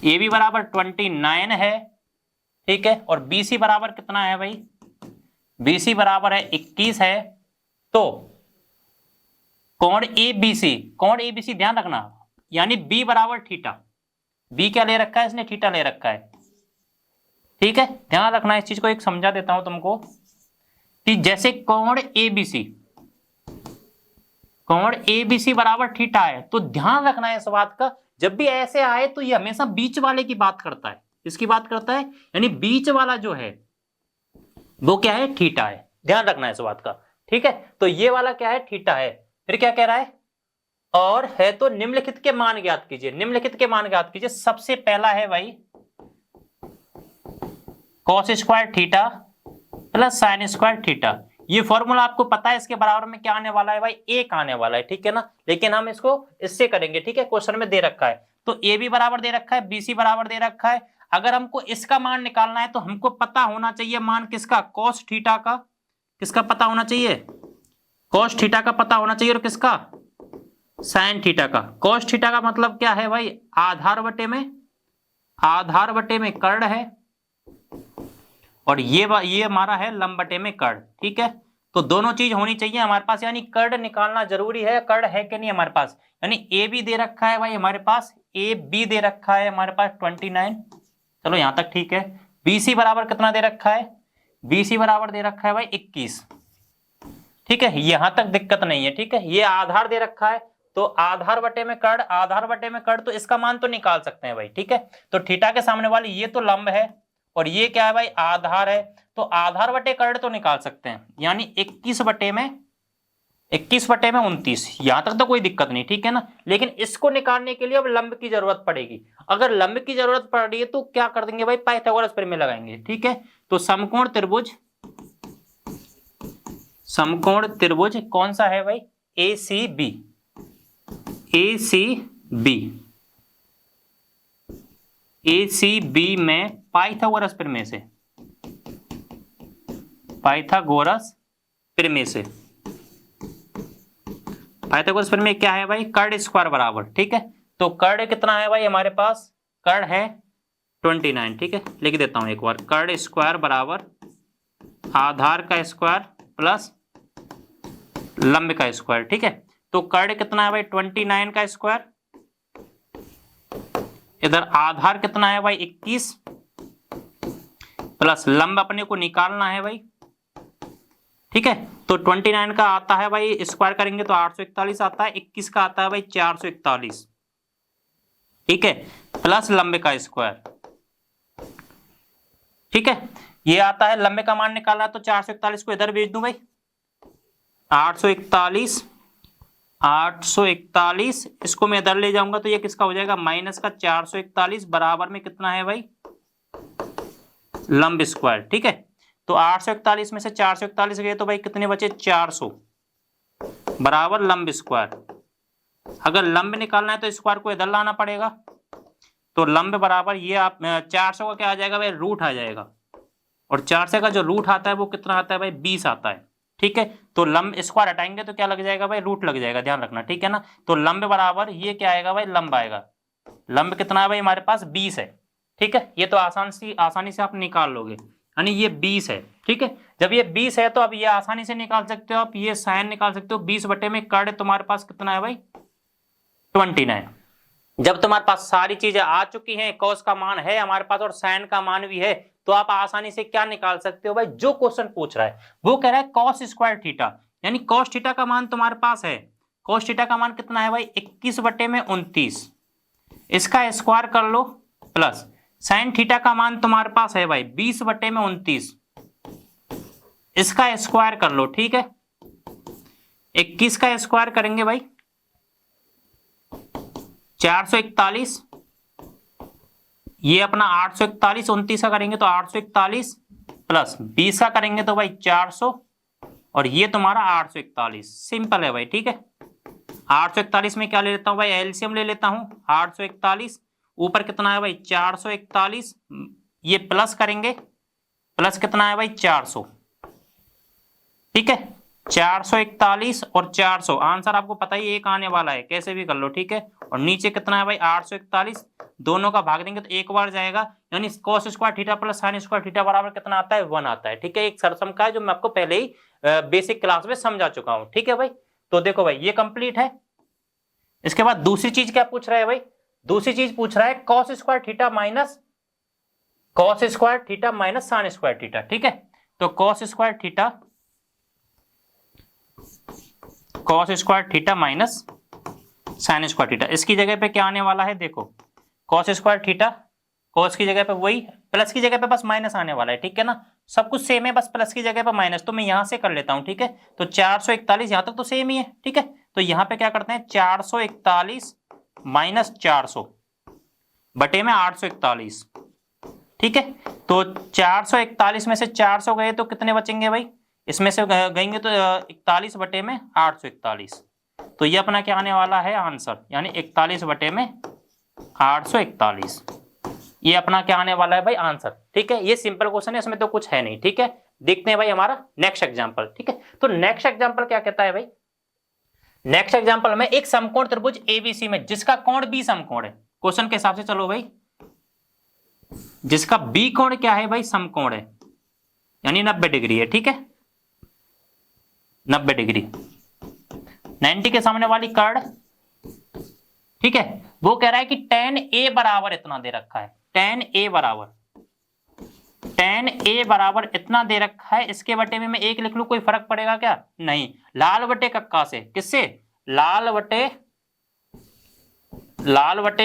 29 है, ठीक है। और बी सी बराबर कितना है भाई, बी सी बराबर है 21 है। तो कोण एबीसी ध्यान रखना, यानी बी बराबर थीटा, बी क्या ले रखा है इसने, थीटा ले रखा है, ठीक है। ध्यान रखना इस चीज को, एक समझा देता हूं तुमको कि जैसे कोण एबीसी बराबर थीटा है, तो ध्यान रखना है इस बात का, जब भी ऐसे आए तो ये हमेशा बीच वाले की बात करता है। इसकी बात करता है, यानी बीच वाला जो है वो क्या है, थीटा है। ध्यान रखना है इस बात का, ठीक है। तो ये वाला क्या है, थीटा है। फिर क्या कह रहा है, और है तो निम्नलिखित के मान ज्ञात कीजिए। निम्नलिखित के मान ज्ञात कीजिए। सबसे पहला है भाई cos square theta plus sin square theta. ये फॉर्मूला आपको पता है, इसके बराबर में क्या आने वाला है भाई, 1 आने वाला है, ठीक है ना। लेकिन हम इसको इससे करेंगे, ठीक है। क्वेश्चन में दे रखा है, तो ए बी बराबर दे रखा है, बी सी बराबर दे रखा है। अगर हमको इसका मान निकालना है तो हमको पता होना चाहिए मान किसका, cos थीटा का। किसका पता होना चाहिए, cos थीटा का पता होना चाहिए, और किसका, sin थीटा का। cos थीटा का मतलब क्या है भाई, आधार बटे में कर्ण है, और ये हमारा है लंब बटे में कर्ण, ठीक है। तो दोनों चीज होनी चाहिए हमारे पास, यानी कर्ण निकालना जरूरी है। कर्ण है कि नहीं हमारे पास, यानी ए बी दे रखा है भाई हमारे पास, ए बी दे रखा है हमारे पास 29, चलो यहां तक ठीक है। बी सी बराबर कितना दे रखा है, बी सी बराबर दे रखा है भाई 21, ठीक है। यहां तक दिक्कत नहीं है, ठीक है। ये आधार दे रखा है, तो आधार बटे में कर्ण, आधार बटे में कर्ण, तो इसका मान तो निकाल सकते हैं भाई, ठीक है। तो थीटा के सामने वाली ये तो लंब है, और ये क्या है भाई, आधार है, तो आधार बटे कर्ण तो निकाल सकते हैं, यानी 21 बटे में 29। यहां तक तो कोई दिक्कत नहीं, ठीक है ना। लेकिन इसको निकालने के लिए अब लंब की जरूरत पड़ेगी। अगर लंब की जरूरत पड़ रही है तो क्या कर देंगे भाई, पाइथागोरस प्रमेय लगाएंगे, ठीक है। तो समकोण त्रिभुज कौन सा है भाई, ए सी बी में पाइथागोरस प्रमेय से, पाइथागोरस प्रमेय क्या है भाई, कर्ण स्क्वायर बराबर, ठीक है। तो कर्ण कितना है भाई हमारे पास, कर्ण है 29, ठीक है। लिख देता हूं एक बार, कर्ण स्क्वायर बराबर आधार का स्क्वायर प्लस लंब का स्क्वायर, ठीक है। तो कर्ण कितना है भाई 29 का स्क्वायर, इधर आधार कितना है भाई 21, प्लस लंब अपने को निकालना है भाई ठीक है। तो 29 का आता है भाई, स्क्वायर करेंगे तो 841 आता है, 21 का आता है भाई 441, ठीक है, प्लस लंबे का स्क्वायर, ठीक है। ये आता है, लंबे का मान निकालना है तो 441 को इधर भेज दूं भाई, 841 841, इसको मैं इधर ले जाऊंगा तो ये किसका हो जाएगा, माइनस का 441 बराबर में कितना है भाई, लंब स्क्वायर, ठीक है। तो 841 में से 441 गए तो भाई कितने बचे, 400 बराबर लंब स्क्वायर। अगर लंब निकालना है तो स्क्वायर को इधर लाना पड़ेगा, तो लंब बराबर ये आप 400 का क्या आ जाएगा भाई, रूट आ जाएगा, और 400 का जो रूट आता है वो कितना आता है भाई, 20 आता है, ठीक है। तो लंब स्क्वायर हटाएंगे तो क्या लग जाएगा भाई, रूट लग जाएगा, ध्यान रखना, ठीक है ना। तो लंब बराबर ये क्या आएगा भाई, लंब आएगा, लंब कितना है भाई हमारे पास 20 है, ठीक है। ये तो आसानी से आप निकाल लोगे, यानी ये 20 है, ठीक है। जब ये 20 है तो अब ये आसानी से निकाल सकते हो आप, ये साइन निकाल सकते हो, 20 बटे में कर्ण तुम्हारे पास कितना है भाई, 29। जब तुम्हारे पास सारी चीजें आ चुकी हैं, कॉस का मान है हमारे पास और साइन का मान भी है, तो आप आसानी से क्या निकाल सकते हो भाई, जो क्वेश्चन पूछ रहा है वो कह रहा है कॉस स्क्वायर थीटा, यानी कॉस थीटा का मान तुम्हारे पास है, कॉस थीटा का मान कितना है भाई, 21 बटे में 29, इसका स्क्वायर कर लो, प्लस साइन थीटा का मान तुम्हारे पास है भाई 20 बटे में 29, इसका स्क्वायर कर लो, ठीक है। 21 का स्क्वायर करेंगे भाई 441, ये अपना 841, 29 का करेंगे तो 841 प्लस 20 का करेंगे तो भाई 400, और ये तुम्हारा 841, सिंपल है भाई, ठीक है। 841 में क्या ले लेता हूं भाई, एलसीएम ले लेता हूं, 841 ऊपर कितना है भाई 441, ये प्लस करेंगे, प्लस कितना है भाई 400, ठीक है। 441 और 400, आंसर आपको पता ही एक आने वाला है, कैसे भी कर लो, ठीक है। और नीचे कितना है भाई 841, दोनों का भाग देंगे तो एक बार जाएगा, यानी cos square theta plus sin square theta बराबर कितना आता है, 1 आता है, ठीक है। एक सरसम का है जो मैं आपको पहले ही बेसिक क्लास में समझा चुका हूं, ठीक है भाई। तो देखो भाई ये कंप्लीट है। इसके बाद दूसरी चीज क्या पूछ रहा है भाई, दूसरी चीज पूछ रहा है cos square theta minus sin square theta, ठीक है। तो cos square theta minus sin square theta, इसकी जगह पे क्या आने वाला है, देखो cos स्क्वायर थीटा, cos की जगह पे वही, प्लस की जगह पे बस माइनस आने वाला है, ठीक है ना। सब कुछ सेम है, बस प्लस की जगह पे माइनस, तो मैं यहां से कर लेता हूं, ठीक है। तो 441 यहां तक तो सेम ही है, ठीक है। तो यहां पे क्या करते हैं, 441 माइनस 400 बटे में 841, ठीक है। तो 441 में से 400 गए तो कितने बचेंगे भाई, इसमें से गएंगे तो 41 बटे में 841, तो ये अपना क्या आने वाला है आंसर, यानी 41 बटे में 841, ये अपना क्या आने वाला है भाई आंसर, ठीक है। ये सिंपल क्वेश्चन है, इसमें तो कुछ है नहीं, ठीक है। देखते हैं भाई हमारा नेक्स्ट एग्जांपल, ठीक है। तो नेक्स्ट एग्जांपल क्या कहता है भाई, नेक्स्ट एग्जांपल में एक समकोण त्रिभुज एबीसी में जिसका कोण बी समकोण है, क्वेश्चन के हिसाब से चलो भाई, जिसका बी कोण क्या है भाई, समकोण है, यानी 90 डिग्री है, ठीक है, 90 डिग्री, 90 के सामने वाली कर्ण, ठीक है। वो कह रहा है कि tan a बराबर इतना दे रखा है, tan a बराबर इतना दे रखा है, इसके बटे में मैं एक लिख लूं, कोई फर्क पड़ेगा क्या, नहीं, लाल बटे कक्का से, किससे, लाल बटे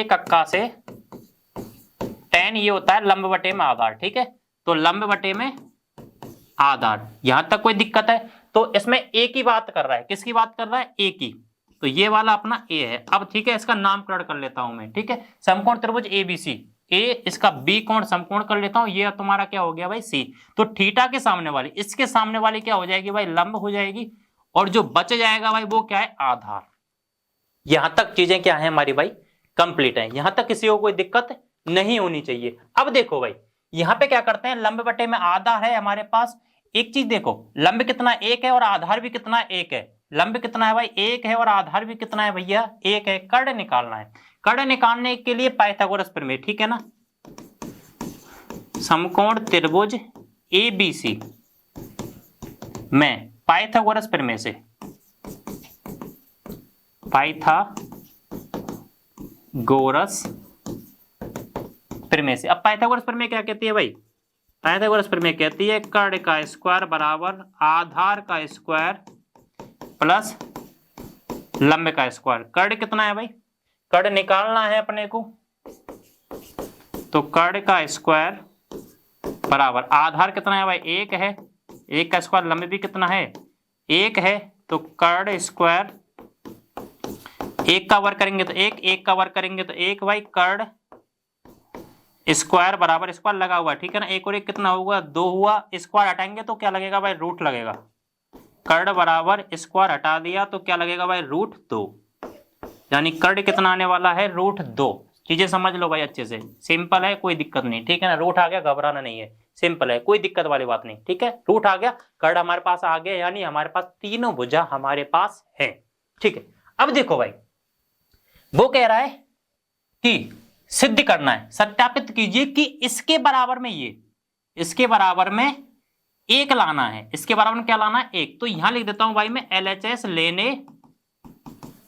कक्का से, tan ये होता है लंब बटे में आधार, ठीक है। तो लंब बटे में आधार, यहां तक कोई दिक्कत है, तो इसमें ए की बात कर रहा है, किसकी बात कर रहा है, ए की, तो ये वाला अपना ए है। अब ठीक है, इसका नामकरण कर लेता हूं मैं, ठीक है। समकोण त्रिभुज एबीसी, ए इसका बी कोण समकोण कर लेता हूं, ये तुम्हारा क्या हो गया भाई सी। तो थीटा के सामने वाली, इसके सामने वाली क्या हो जाएगी भाई, लंब हो जाएगी, और जो बच जाएगा भाई वो क्या है, आधार। यहां तक चीजें क्या है हमारी भाई, कंप्लीट है, यहां तक किसी को कोई दिक्कत नहीं होनी चाहिए। अब देखो भाई यहां पे क्या करते हैं, लंब बटे में आधा है हमारे पास, एक चीज देखो, लंब कितना एक है और आधार भी कितना एक है, लंब कितना है भाई एक है और आधार भी कितना है भैया एक है, कर्ण निकालना है। कर्ण निकालने के लिए पाइथागोरस प्रमेय, ठीक है ना, समकोण त्रिभुज एबीसी में पाइथागोरस प्रमेय से, पाइथागोरस प्रमेय से, अब पाइथागोरस प्रमेय क्या कहती है भाई, पाइथागोरस प्रमेय कहती है कर्ण का स्क्वायर बराबर आधार का स्क्वायर प्लस लंब का स्क्वायर। कर्ण कितना है भाई, कर्ण निकालना है अपने को, तो कर्ण का स्क्वायर बराबर आधार कितना है भाई, एक है, एक का स्क्वायर, लंब भी कितना है, एक है, तो कर्ण स्क्वायर एक का वर्ग करेंगे तो एक, एक का वर्ग करेंगे तो एक भाई, कर्ण स्क्वायर बराबर स्क्वायर लगा हुआ है, ठीक है ना, एक और एक कितना होगा, दो हुआ, स्क्वायर हटाएंगे तो क्या लगेगा भाई, रूट लगेगा। कर्ण बराबर स्क्वायर हटा दिया तो क्या लगेगा भाई, रूट 2, यानी कर्ण कितना आने वाला है, रूट 2। चीजें समझ लो भाई अच्छे से, सिंपल है, कोई दिक्कत नहीं, ठीक है ना, रूट आ गया घबराना नहीं है, सिंपल है, कोई दिक्कत वाली बात नहीं, ठीक है, रूट आ गया, कर्ण हमारे पास आ गया, यानी हमारे पास तीनों भुजा हमारे पास है, ठीक है। अब देखो भाई, वो कह रहा है कि सिद्ध करना है, सत्यापित कीजिए कि इसके बराबर में ये, इसके बराबर में एक लाना है, इसके बराबर में क्या लाना है, एक। तो यहां लिख देता हूं भाई मैं LHS लेने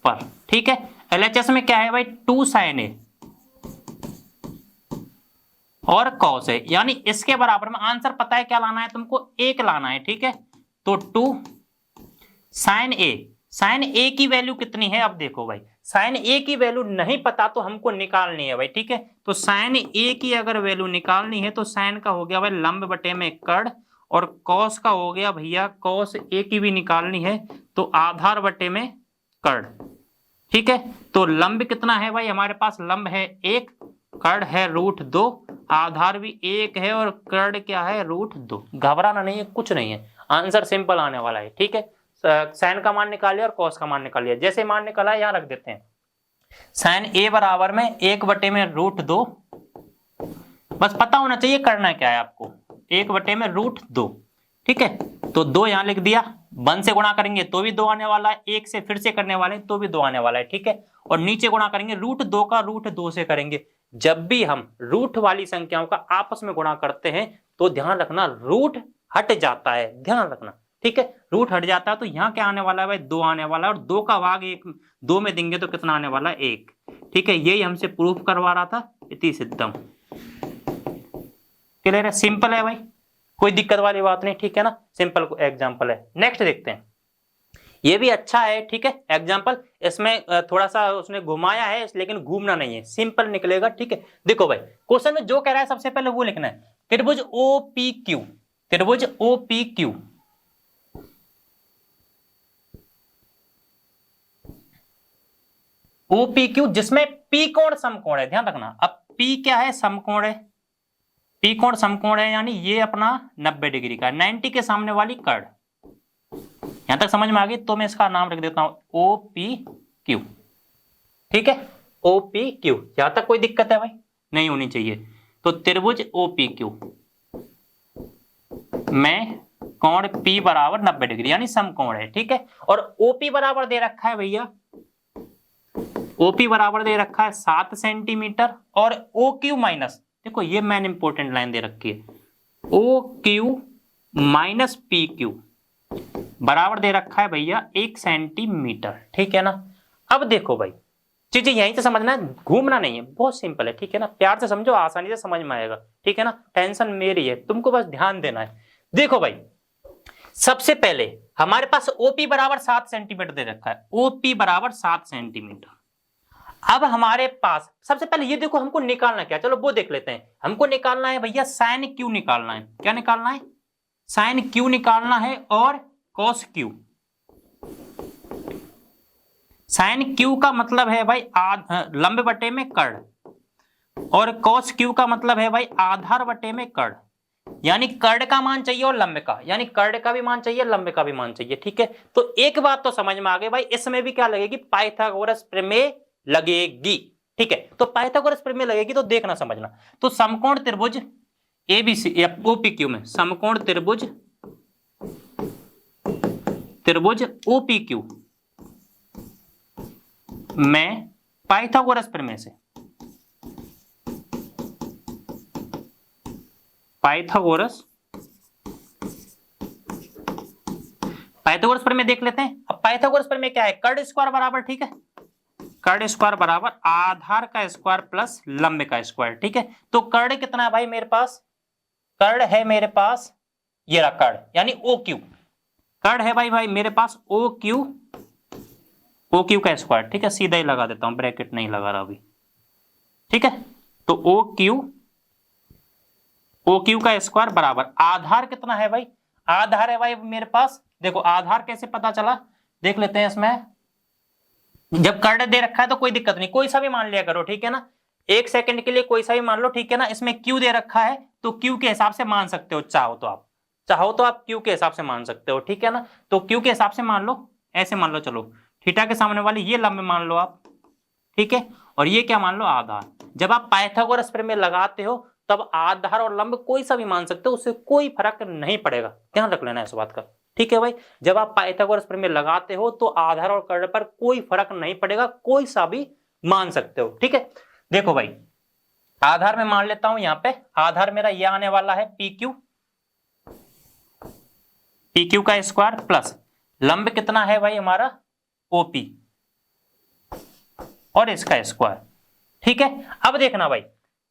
पर, ठीक है। LHS में क्या है भाई, 2 sin A और cos A, यानी इसके बराबर में आंसर पता है क्या लाना है तुमको, एक लाना है, ठीक है। तो 2 sin A, sin A की वैल्यू कितनी है, अब देखो भाई, sin A की वैल्यू नहीं पता तो हमको निकालनी है भाई, ठीक है। तो sin A की अगर वैल्यू निकालनी है तो sin का हो गया भाई लंब बटे में कर्ण, और cos का हो गया भैया, cos A की भी निकालनी है तो आधार बटे में कर्ण, ठीक है। तो लंब कितना है भाई हमारे पास, लंब है 1, कर्ण है रूट 2, आधार भी 1 है और कर्ण क्या है, रूट 2। घबराना नहीं है, कुछ नहीं है, आंसर सिंपल आने वाला है, ठीक है। साइन का मान निकाल लिया और कॉस का मान निकाल लिया, जैसे मान निकाला है यहां रख देते हैं, साइन ए बराबर में 1 बटे में रूट 2, बस पता होना चाहिए करना क्या है आपको, 1 बटे में रूट 2, ठीक है। तो 2 यहां लिख दिया, 1 से गुणा करेंगे तो भी 2 आने वाला है, 1 से फिर से करने वाले तो भी 2 आने वाला है, ठीक है। और नीचे गुणा करेंगे रूट 2 का रूट 2 से करेंगे। जब भी हम रूट वाली संख्याओं का आपस में गुणा करते हैं तो ध्यान रखना रूट हट जाता है, ध्यान रखना, ठीक है, रूट हट जाता है। तो यहाँ क्या आने वाला है भाई, 2 आने वाला है, और 2 का भाग 1 2 में देंगे तो कितना आने वाला है, 1, ठीक है। यही हमसे प्रूफ करवा रहा था, इति सिद्धम। क्लियर है, सिंपल है भाई, कोई दिक्कत वाली बात नहीं, ठीक है ना, सिंपल एग्जांपल है। नेक्स्ट देखते हैं, ये भी अच्छा है, ठीक है एग्जांपल, इसमें थोड़ा सा उसने घुमाया है लेकिन घूमना नहीं है, सिंपल निकलेगा, ठीक है। देखो भाई, क्वेश्चन में जो कह रहा है सबसे पहले वो लिखना है, त्रिभुज OPQ, त्रिभुज OPQ, OPQ जिसमें P कोण समकोण है, ध्यान रखना। अब P क्या है, समकोण है, P कोण समकोण है, यानी ये अपना 90 डिग्री का, 90 के सामने वाली कर्ण, यहां तक समझ में आ गई। तो मैं इसका नाम रख देता हूं OPQ, ठीक है, OPQ, यहां तक कोई दिक्कत है भाई, नहीं होनी चाहिए। तो त्रिभुज OPQ में कोण P बराबर 90 डिग्री, यानी समकोण है, ठीक है। और OP बराबर दे रखा है भैया, OP बराबर दे रखा है 7 सेंटीमीटर, और OQ माइनस, देखो ये मैन इंपोर्टेंट लाइन दे रखी है, OQ माइनस PQ बराबर दे रखा है भैया 1 सेंटीमीटर, ठीक है ना। अब देखो भाई, चीजें यहीं से समझना है, घूमना नहीं है, बहुत सिंपल है, ठीक है ना, प्यार से समझो, आसानी से समझ में आएगा, ठीक है ना, टेंशन मेरी है, तुमको बस ध्यान देना है। देखो भाई, सबसे पहले हमारे पास OP बराबर 7 सेंटीमीटर दे रखा है, OP बराबर 7 सेंटीमीटर। अब हमारे पास सबसे पहले ये देखो, हमको निकालना क्या, चलो वो देख लेते हैं। हमको निकालना है भैया साइन Q निकालना है, क्या निकालना है, साइन Q निकालना है, और कॉस Q। साइन Q का मतलब है भाई लंब बटे में कर्ण, और कॉस Q का मतलब है भाई आधार बटे में कर्ण, यानी कर्ण का मान चाहिए और लंब का, यानी कर्ण का भी मान चाहिए, लंब का भी मान चाहिए, ठीक है। तो एक बात तो समझ में आ गई भाई, इसमें भी क्या लगेगी, पाइथागोरस प्रमेय लगेगी, ठीक है। तो पाइथागोरस प्रमेय लगेगी तो देखना समझना। तो समकोण त्रिभुज ABC या OPQ में, समकोण त्रिभुज OPQ में पाइथागोरस प्रमेय से, पाइथागोरस प्रमेय देख लेते हैं। अब पाइथागोरस प्रमेय क्या है, कर्ण स्क्वायर बराबर, ठीक है, कर्ण स्क्वायर बराबर आधार का स्क्वायर प्लस लंब का स्क्वायर, ठीक है। तो कर्ण कितना है भाई मेरे पास, कर्ण है मेरे पास, ये रहा कर्ण यानी ओ क्यू, कर्ण है भाई मेरे पास ओ क्यू का स्क्वायर, ठीक है, सीधा ही लगा देता हूं, ब्रैकेट नहीं लगा रहा अभी, ठीक है। तो ओ क्यू का स्क्वायर बराबर आधार कितना है भाई, आधार है भाई मेरे पास, देखो आधार कैसे पता चला, देख लेते हैं इसमें। जब कर्ण दे रखा है तो कोई दिक्कत नहीं, कोई सा भी मान लिया करो, ठीक है ना, एक सेकंड के लिए कोई सा भी मान लो, ठीक है ना। इसमें क्यू दे रखा है तो क्यू के हिसाब से मान सकते हो, चाहो तो आप क्यू के हिसाब से मान सकते हो, ठीक है ना। तो क्यू के हिसाब से मान लो, ऐसे मान लो, चलो थीटा के सामने वाली ये लंब मान लो आप, ठीक है, और ये क्या मान लो आधार। जब आप पाइथागोरस प्रमेय लगाते हो तब आधार और लंब कोई सा भी मान सकते हो, उससे कोई फर्क नहीं पड़ेगा, ध्यान रख लेना इस बात का, ठीक है भाई। जब आप पाइथागोरस प्रमेय लगाते हो तो आधार और कर्ण पर कोई फर्क नहीं पड़ेगा, कोई सा भी मान सकते हो, ठीक है। देखो भाई आधार में मान लेता हूं, यहां पे आधार मेरा ये आने वाला है पी क्यू का स्क्वायर प्लस लंब कितना है भाई हमारा ओपी और इसका स्क्वायर, ठीक है। अब देखना भाई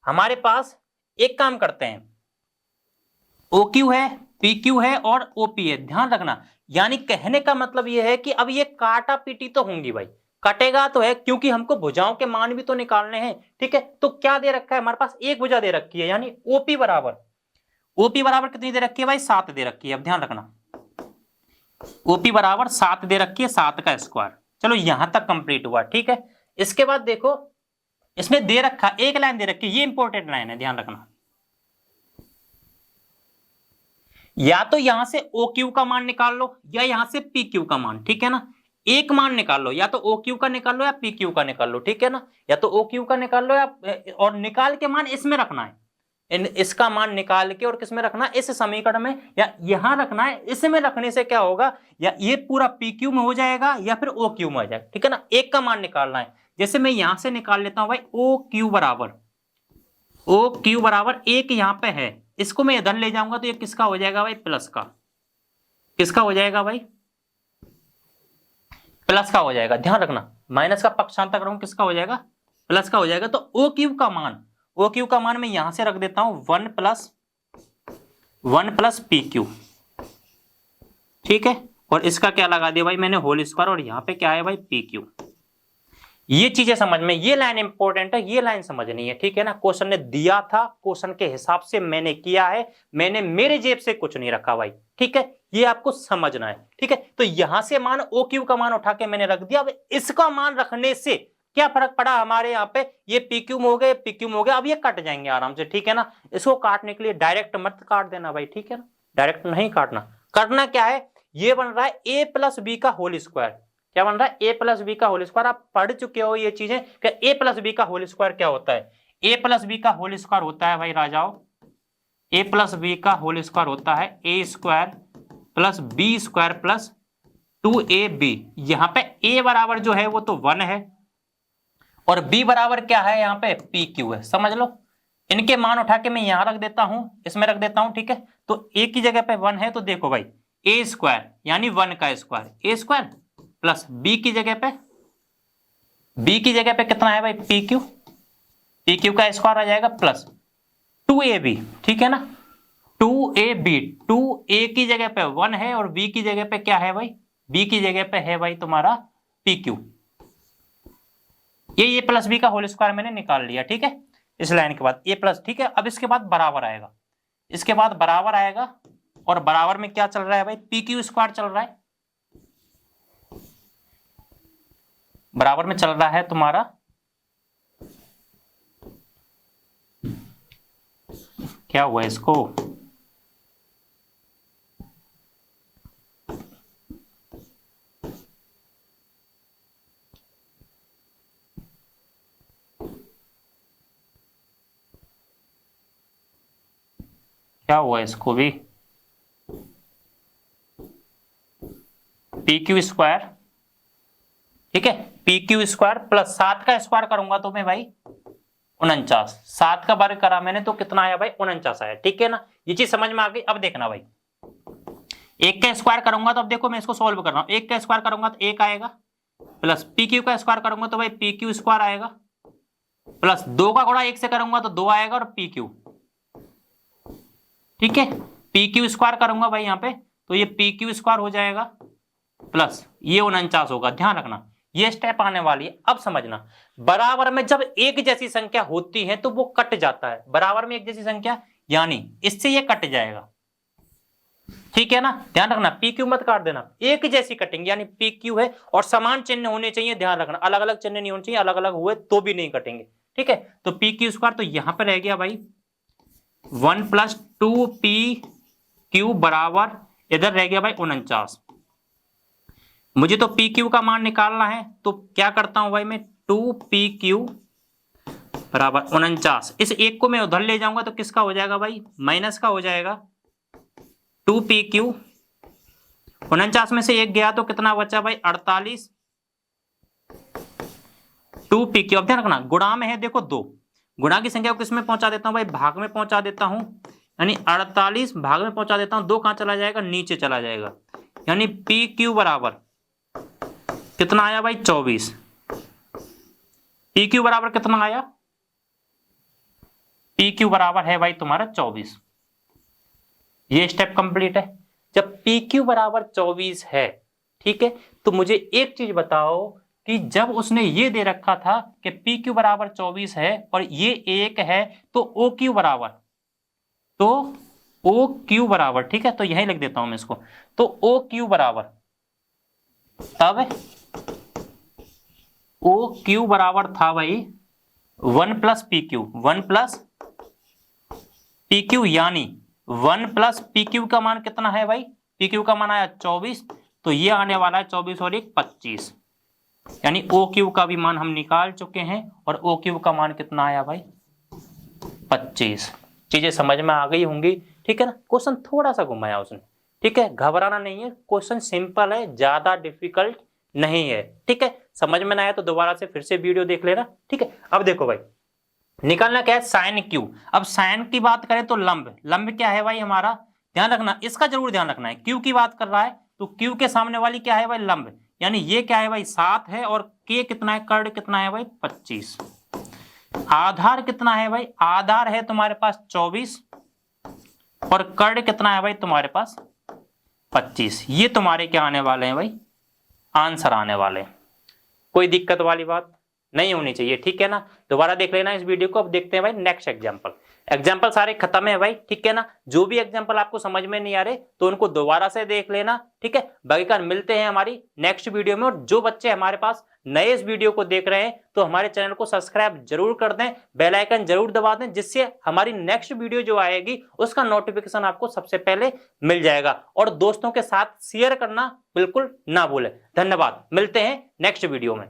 हमारे पास एक काम करते हैं, ओ क्यू है, पी क्यू है और ओपी है, ध्यान रखना, यानी कहने का मतलब यह है कि अब ये काटा पीटी तो होंगी भाई, कटेगा तो है क्योंकि हमको भुजाओं के मान भी तो निकालने हैं, ठीक है। तो क्या दे रखा है हमारे पास, एक भुजा दे रखी है, यानी ओपी बराबर कितनी दे रखी है भाई, 7 दे रखी है। अब ध्यान रखना ओपी बराबर 7 दे रखी है, 7 का स्क्वायर, चलो यहां तक कंप्लीट हुआ, ठीक है। इसके बाद देखो इसमें दे रखा एक लाइन दे रखी है, ये इंपॉर्टेंट लाइन है, ध्यान रखना, या तो यहां से ओ क्यू का मान निकाल लो या यहां से पी क्यू का मान, ठीक है ना, एक मान निकाल लो, या तो ओ क्यू का निकाल लो या पी क्यू का निकाल लो, ठीक है ना, या तो ओ क्यू का निकाल लो या, और निकाल के मान इसमें रखना है, इसका मान निकाल के और किसमें रखना है, इस समीकरण में, या यहां रखना है, इसमें रखने से क्या होगा, या ये पूरा पी क्यू में हो जाएगा या फिर ओ क्यू में हो जाएगा, ठीक है ना, एक का मान निकालना है। जैसे मैं यहां से निकाल लेता हूं भाई ओ क्यू बराबर एक यहां पे है, इसको मैं इधर ले जाऊंगा तो ये किसका हो जाएगा भाई, प्लस का, किसका हो जाएगा भाई, प्लस का हो जाएगा, ध्यान रखना, माइनस का पक्षांतर करूं किसका हो जाएगा, प्लस का हो जाएगा। तो ओ क्यू का मान मैं यहां से रख देता हूं 1 प्लस पी क्यू, ठीक है, और इसका क्या लगा दिया भाई मैंने होल स्क्वायर, और यहां पे क्या है भाई पी क्यू। ये चीजें समझ में, ये लाइन इंपॉर्टेंट है, ये लाइन समझनी है, ठीक है ना। क्वेश्चन ने दिया था, क्वेश्चन के हिसाब से मैंने किया है, मैंने मेरे जेब से कुछ नहीं रखा भाई, ठीक है, ये आपको समझना है, ठीक है। तो यहां से मान ओ क्यू का मान उठा के मैंने रख दिया, अब इसका मान रखने से क्या फर्क पड़ा हमारे यहाँ पे, ये पी क्यू में हो गए, अब ये कट जाएंगे आराम से, ठीक है ना। इसको काटने के लिए डायरेक्ट मत काट देना भाई, ठीक है ना, डायरेक्ट नहीं काटना, करना क्या है, ये बन रहा है ए प्लस बी का होल स्क्वायर, क्या बन रहा है, ए प्लस बी का होल स्क्वायर। आप पढ़ चुके हो ये चीजें कि ए प्लस बी का होल स्क्वायर क्या होता है, ए प्लस बी का होल स्क्वायर होता है भाई राजाओं, ए प्लस बी का होल स्क्वायर होता है a square plus b square plus 2ab। यहां पे a बराबर जो है वो तो 1 है और b बराबर क्या है, यहाँ पे पी क्यू है, समझ लो। इनके मान उठा के मैं यहां रख देता हूं, इसमें रख देता हूं, ठीक है। तो a की जगह पे 1 है, तो देखो भाई ए स्क्वायर यानी 1 का स्क्वायर, ए स्क्वायर प्लस b की जगह पे कितना है भाई पी क्यू का स्क्वायर आ जाएगा प्लस 2ab, ठीक है ना, 2ab, 2a की जगह पे 1 है और b की जगह पे क्या है भाई, b की जगह पे है भाई तुम्हारा पी क्यू। ये प्लस बी का होल स्क्वायर मैंने निकाल लिया, ठीक है, इस लाइन के बाद ए प्लस, ठीक है। अब इसके बाद बराबर आएगा, इसके बाद बराबर आएगा, और बराबर में क्या चल रहा है भाई, पी क्यू स्क्वायर चल रहा है, बराबर में चल रहा है तुम्हारा क्या हुआ इसको, क्या हुआ इसको भी, पी क्यू स्क्वायर, ठीक है, पी क्यू स्क्वायर प्लस 7 का स्क्वायर करूंगा तो मैं भाई 49, 7 का वर्ग करा मैंने तो कितना आया भाई 49 आया, ठीक है ना। ये चीज समझ में आ गई। अब देखना भाई एक का स्क्वायर करूंगा तो अब देखो मैं इसको सॉल्व कर रहा हूं, एक का स्क्वायर करूंगा तो एक आएगा, प्लस पी क्यू का स्क्वायर करूंगा तो भाई पी क्यू स्क्वायर आएगा, प्लस 2 का गुणा 1 से करूंगा तो 2 आएगा, और पी क्यू ठीक है, पी क्यू स्क्वायर करूंगा भाई यहाँ पे, तो ये पी क्यू स्क्वायर हो जाएगा प्लस ये 49 होगा। ध्यान रखना ये स्टेप आने वाली है। अब समझना, बराबर में जब एक जैसी संख्या होती है तो वो कट जाता है। बराबर में एक जैसी संख्या यानी इससे ये कट जाएगा, ठीक है ना। ध्यान रखना पी क्यू मत काट देना, एक जैसी कटेंगे, यानी पी क्यू है और समान चिन्ह होने चाहिए। ध्यान रखना अलग अलग चिन्ह नहीं होने चाहिए, अलग अलग हुए तो भी नहीं कटेंगे, ठीक है। तो पी क्यू स्क्वायर तो यहां पर रह गया भाई 1 + 2pq बराबर इधर रह गया भाई 49। मुझे तो पी क्यू का मान निकालना है, तो क्या करता हूं भाई मैं 2pq बराबर 49। इस एक को मैं उधर ले जाऊंगा तो किसका हो जाएगा भाई, माइनस का हो जाएगा। 2pq 49 में से एक गया तो कितना बचा भाई 48। 2pq अब ध्यान रखना गुणा में है, देखो 2 गुणा की संख्या को किस में पहुंचा देता हूं भाई, भाग में पहुंचा देता हूं, यानी 48 भाग में पहुंचा देता हूं। 2 कहां चला जाएगा, नीचे चला जाएगा, यानी pq बराबर कितना आया भाई 24। pq बराबर कितना आया, pq बराबर है भाई तुम्हारा 24। ये स्टेप कंप्लीट है। जब pq बराबर 24 है, ठीक है, तो मुझे एक चीज बताओ कि जब उसने ये दे रखा था कि pq बराबर 24 है और ये 1 है, तो oq बराबर, तो oq बराबर, ठीक है, तो यही लिख देता हूं मैं इसको, तो oq बराबर तब oq बराबर था भाई 1 + pq, 1 + pq, यानी 1 + pq का मान कितना है भाई, pq का मान आया 24, तो ये आने वाला है 24 और 1 25, यानी OQ का भी मान हम निकाल चुके हैं और OQ का मान कितना आया भाई 25। चीजें समझ में आ गई होंगी, ठीक है ना। क्वेश्चन थोड़ा सा घुमाया उसने, ठीक है, घबराना नहीं है, क्वेश्चन सिंपल है, ज्यादा डिफिकल्ट नहीं है, ठीक है। समझ में ना आया तो दोबारा से फिर से वीडियो देख लेना, ठीक है। अब देखो भाई निकालना क्या है, साइन क्यू। अब साइन की बात करें तो लंब, लंब क्या है भाई हमारा, ध्यान रखना इसका जरूर ध्यान रखना है। क्यू की बात कर रहा है तो क्यू के सामने वाली क्या है भाई लंब, यानी ये क्या है भाई 7 है और के कितना है, कर्ण कितना है भाई 25। आधार कितना है भाई, आधार है तुम्हारे पास 24 और कर्ण कितना है भाई तुम्हारे पास 25। ये तुम्हारे क्या आने वाले हैं भाई, आंसर आने वाले हैं। कोई दिक्कत वाली बात नहीं होनी चाहिए, ठीक है ना। दोबारा देख लेना इस वीडियो को। अब देखते हैं भाई नेक्स्ट एग्जांपल। एग्जांपल सारे खत्म है भाई, ठीक है ना। जो भी एग्जांपल आपको समझ में नहीं आ रहे तो उनको दोबारा से देख लेना, ठीक है। बाकी का मिलते हैं हमारी नेक्स्ट वीडियो में। और जो बच्चे हमारे पास नए इस वीडियो को देख रहे हैं तो हमारे चैनल को सब्सक्राइब जरूर कर दें, बेल आइकन जरूर दबा दें, जिससे हमारी नेक्स्ट वीडियो जो आएगी उसका नोटिफिकेशन आपको सबसे पहले मिल जाएगा। और दोस्तों के साथ शेयर करना बिल्कुल ना भूलें। धन्यवाद, मिलते हैं नेक्स्ट वीडियो में।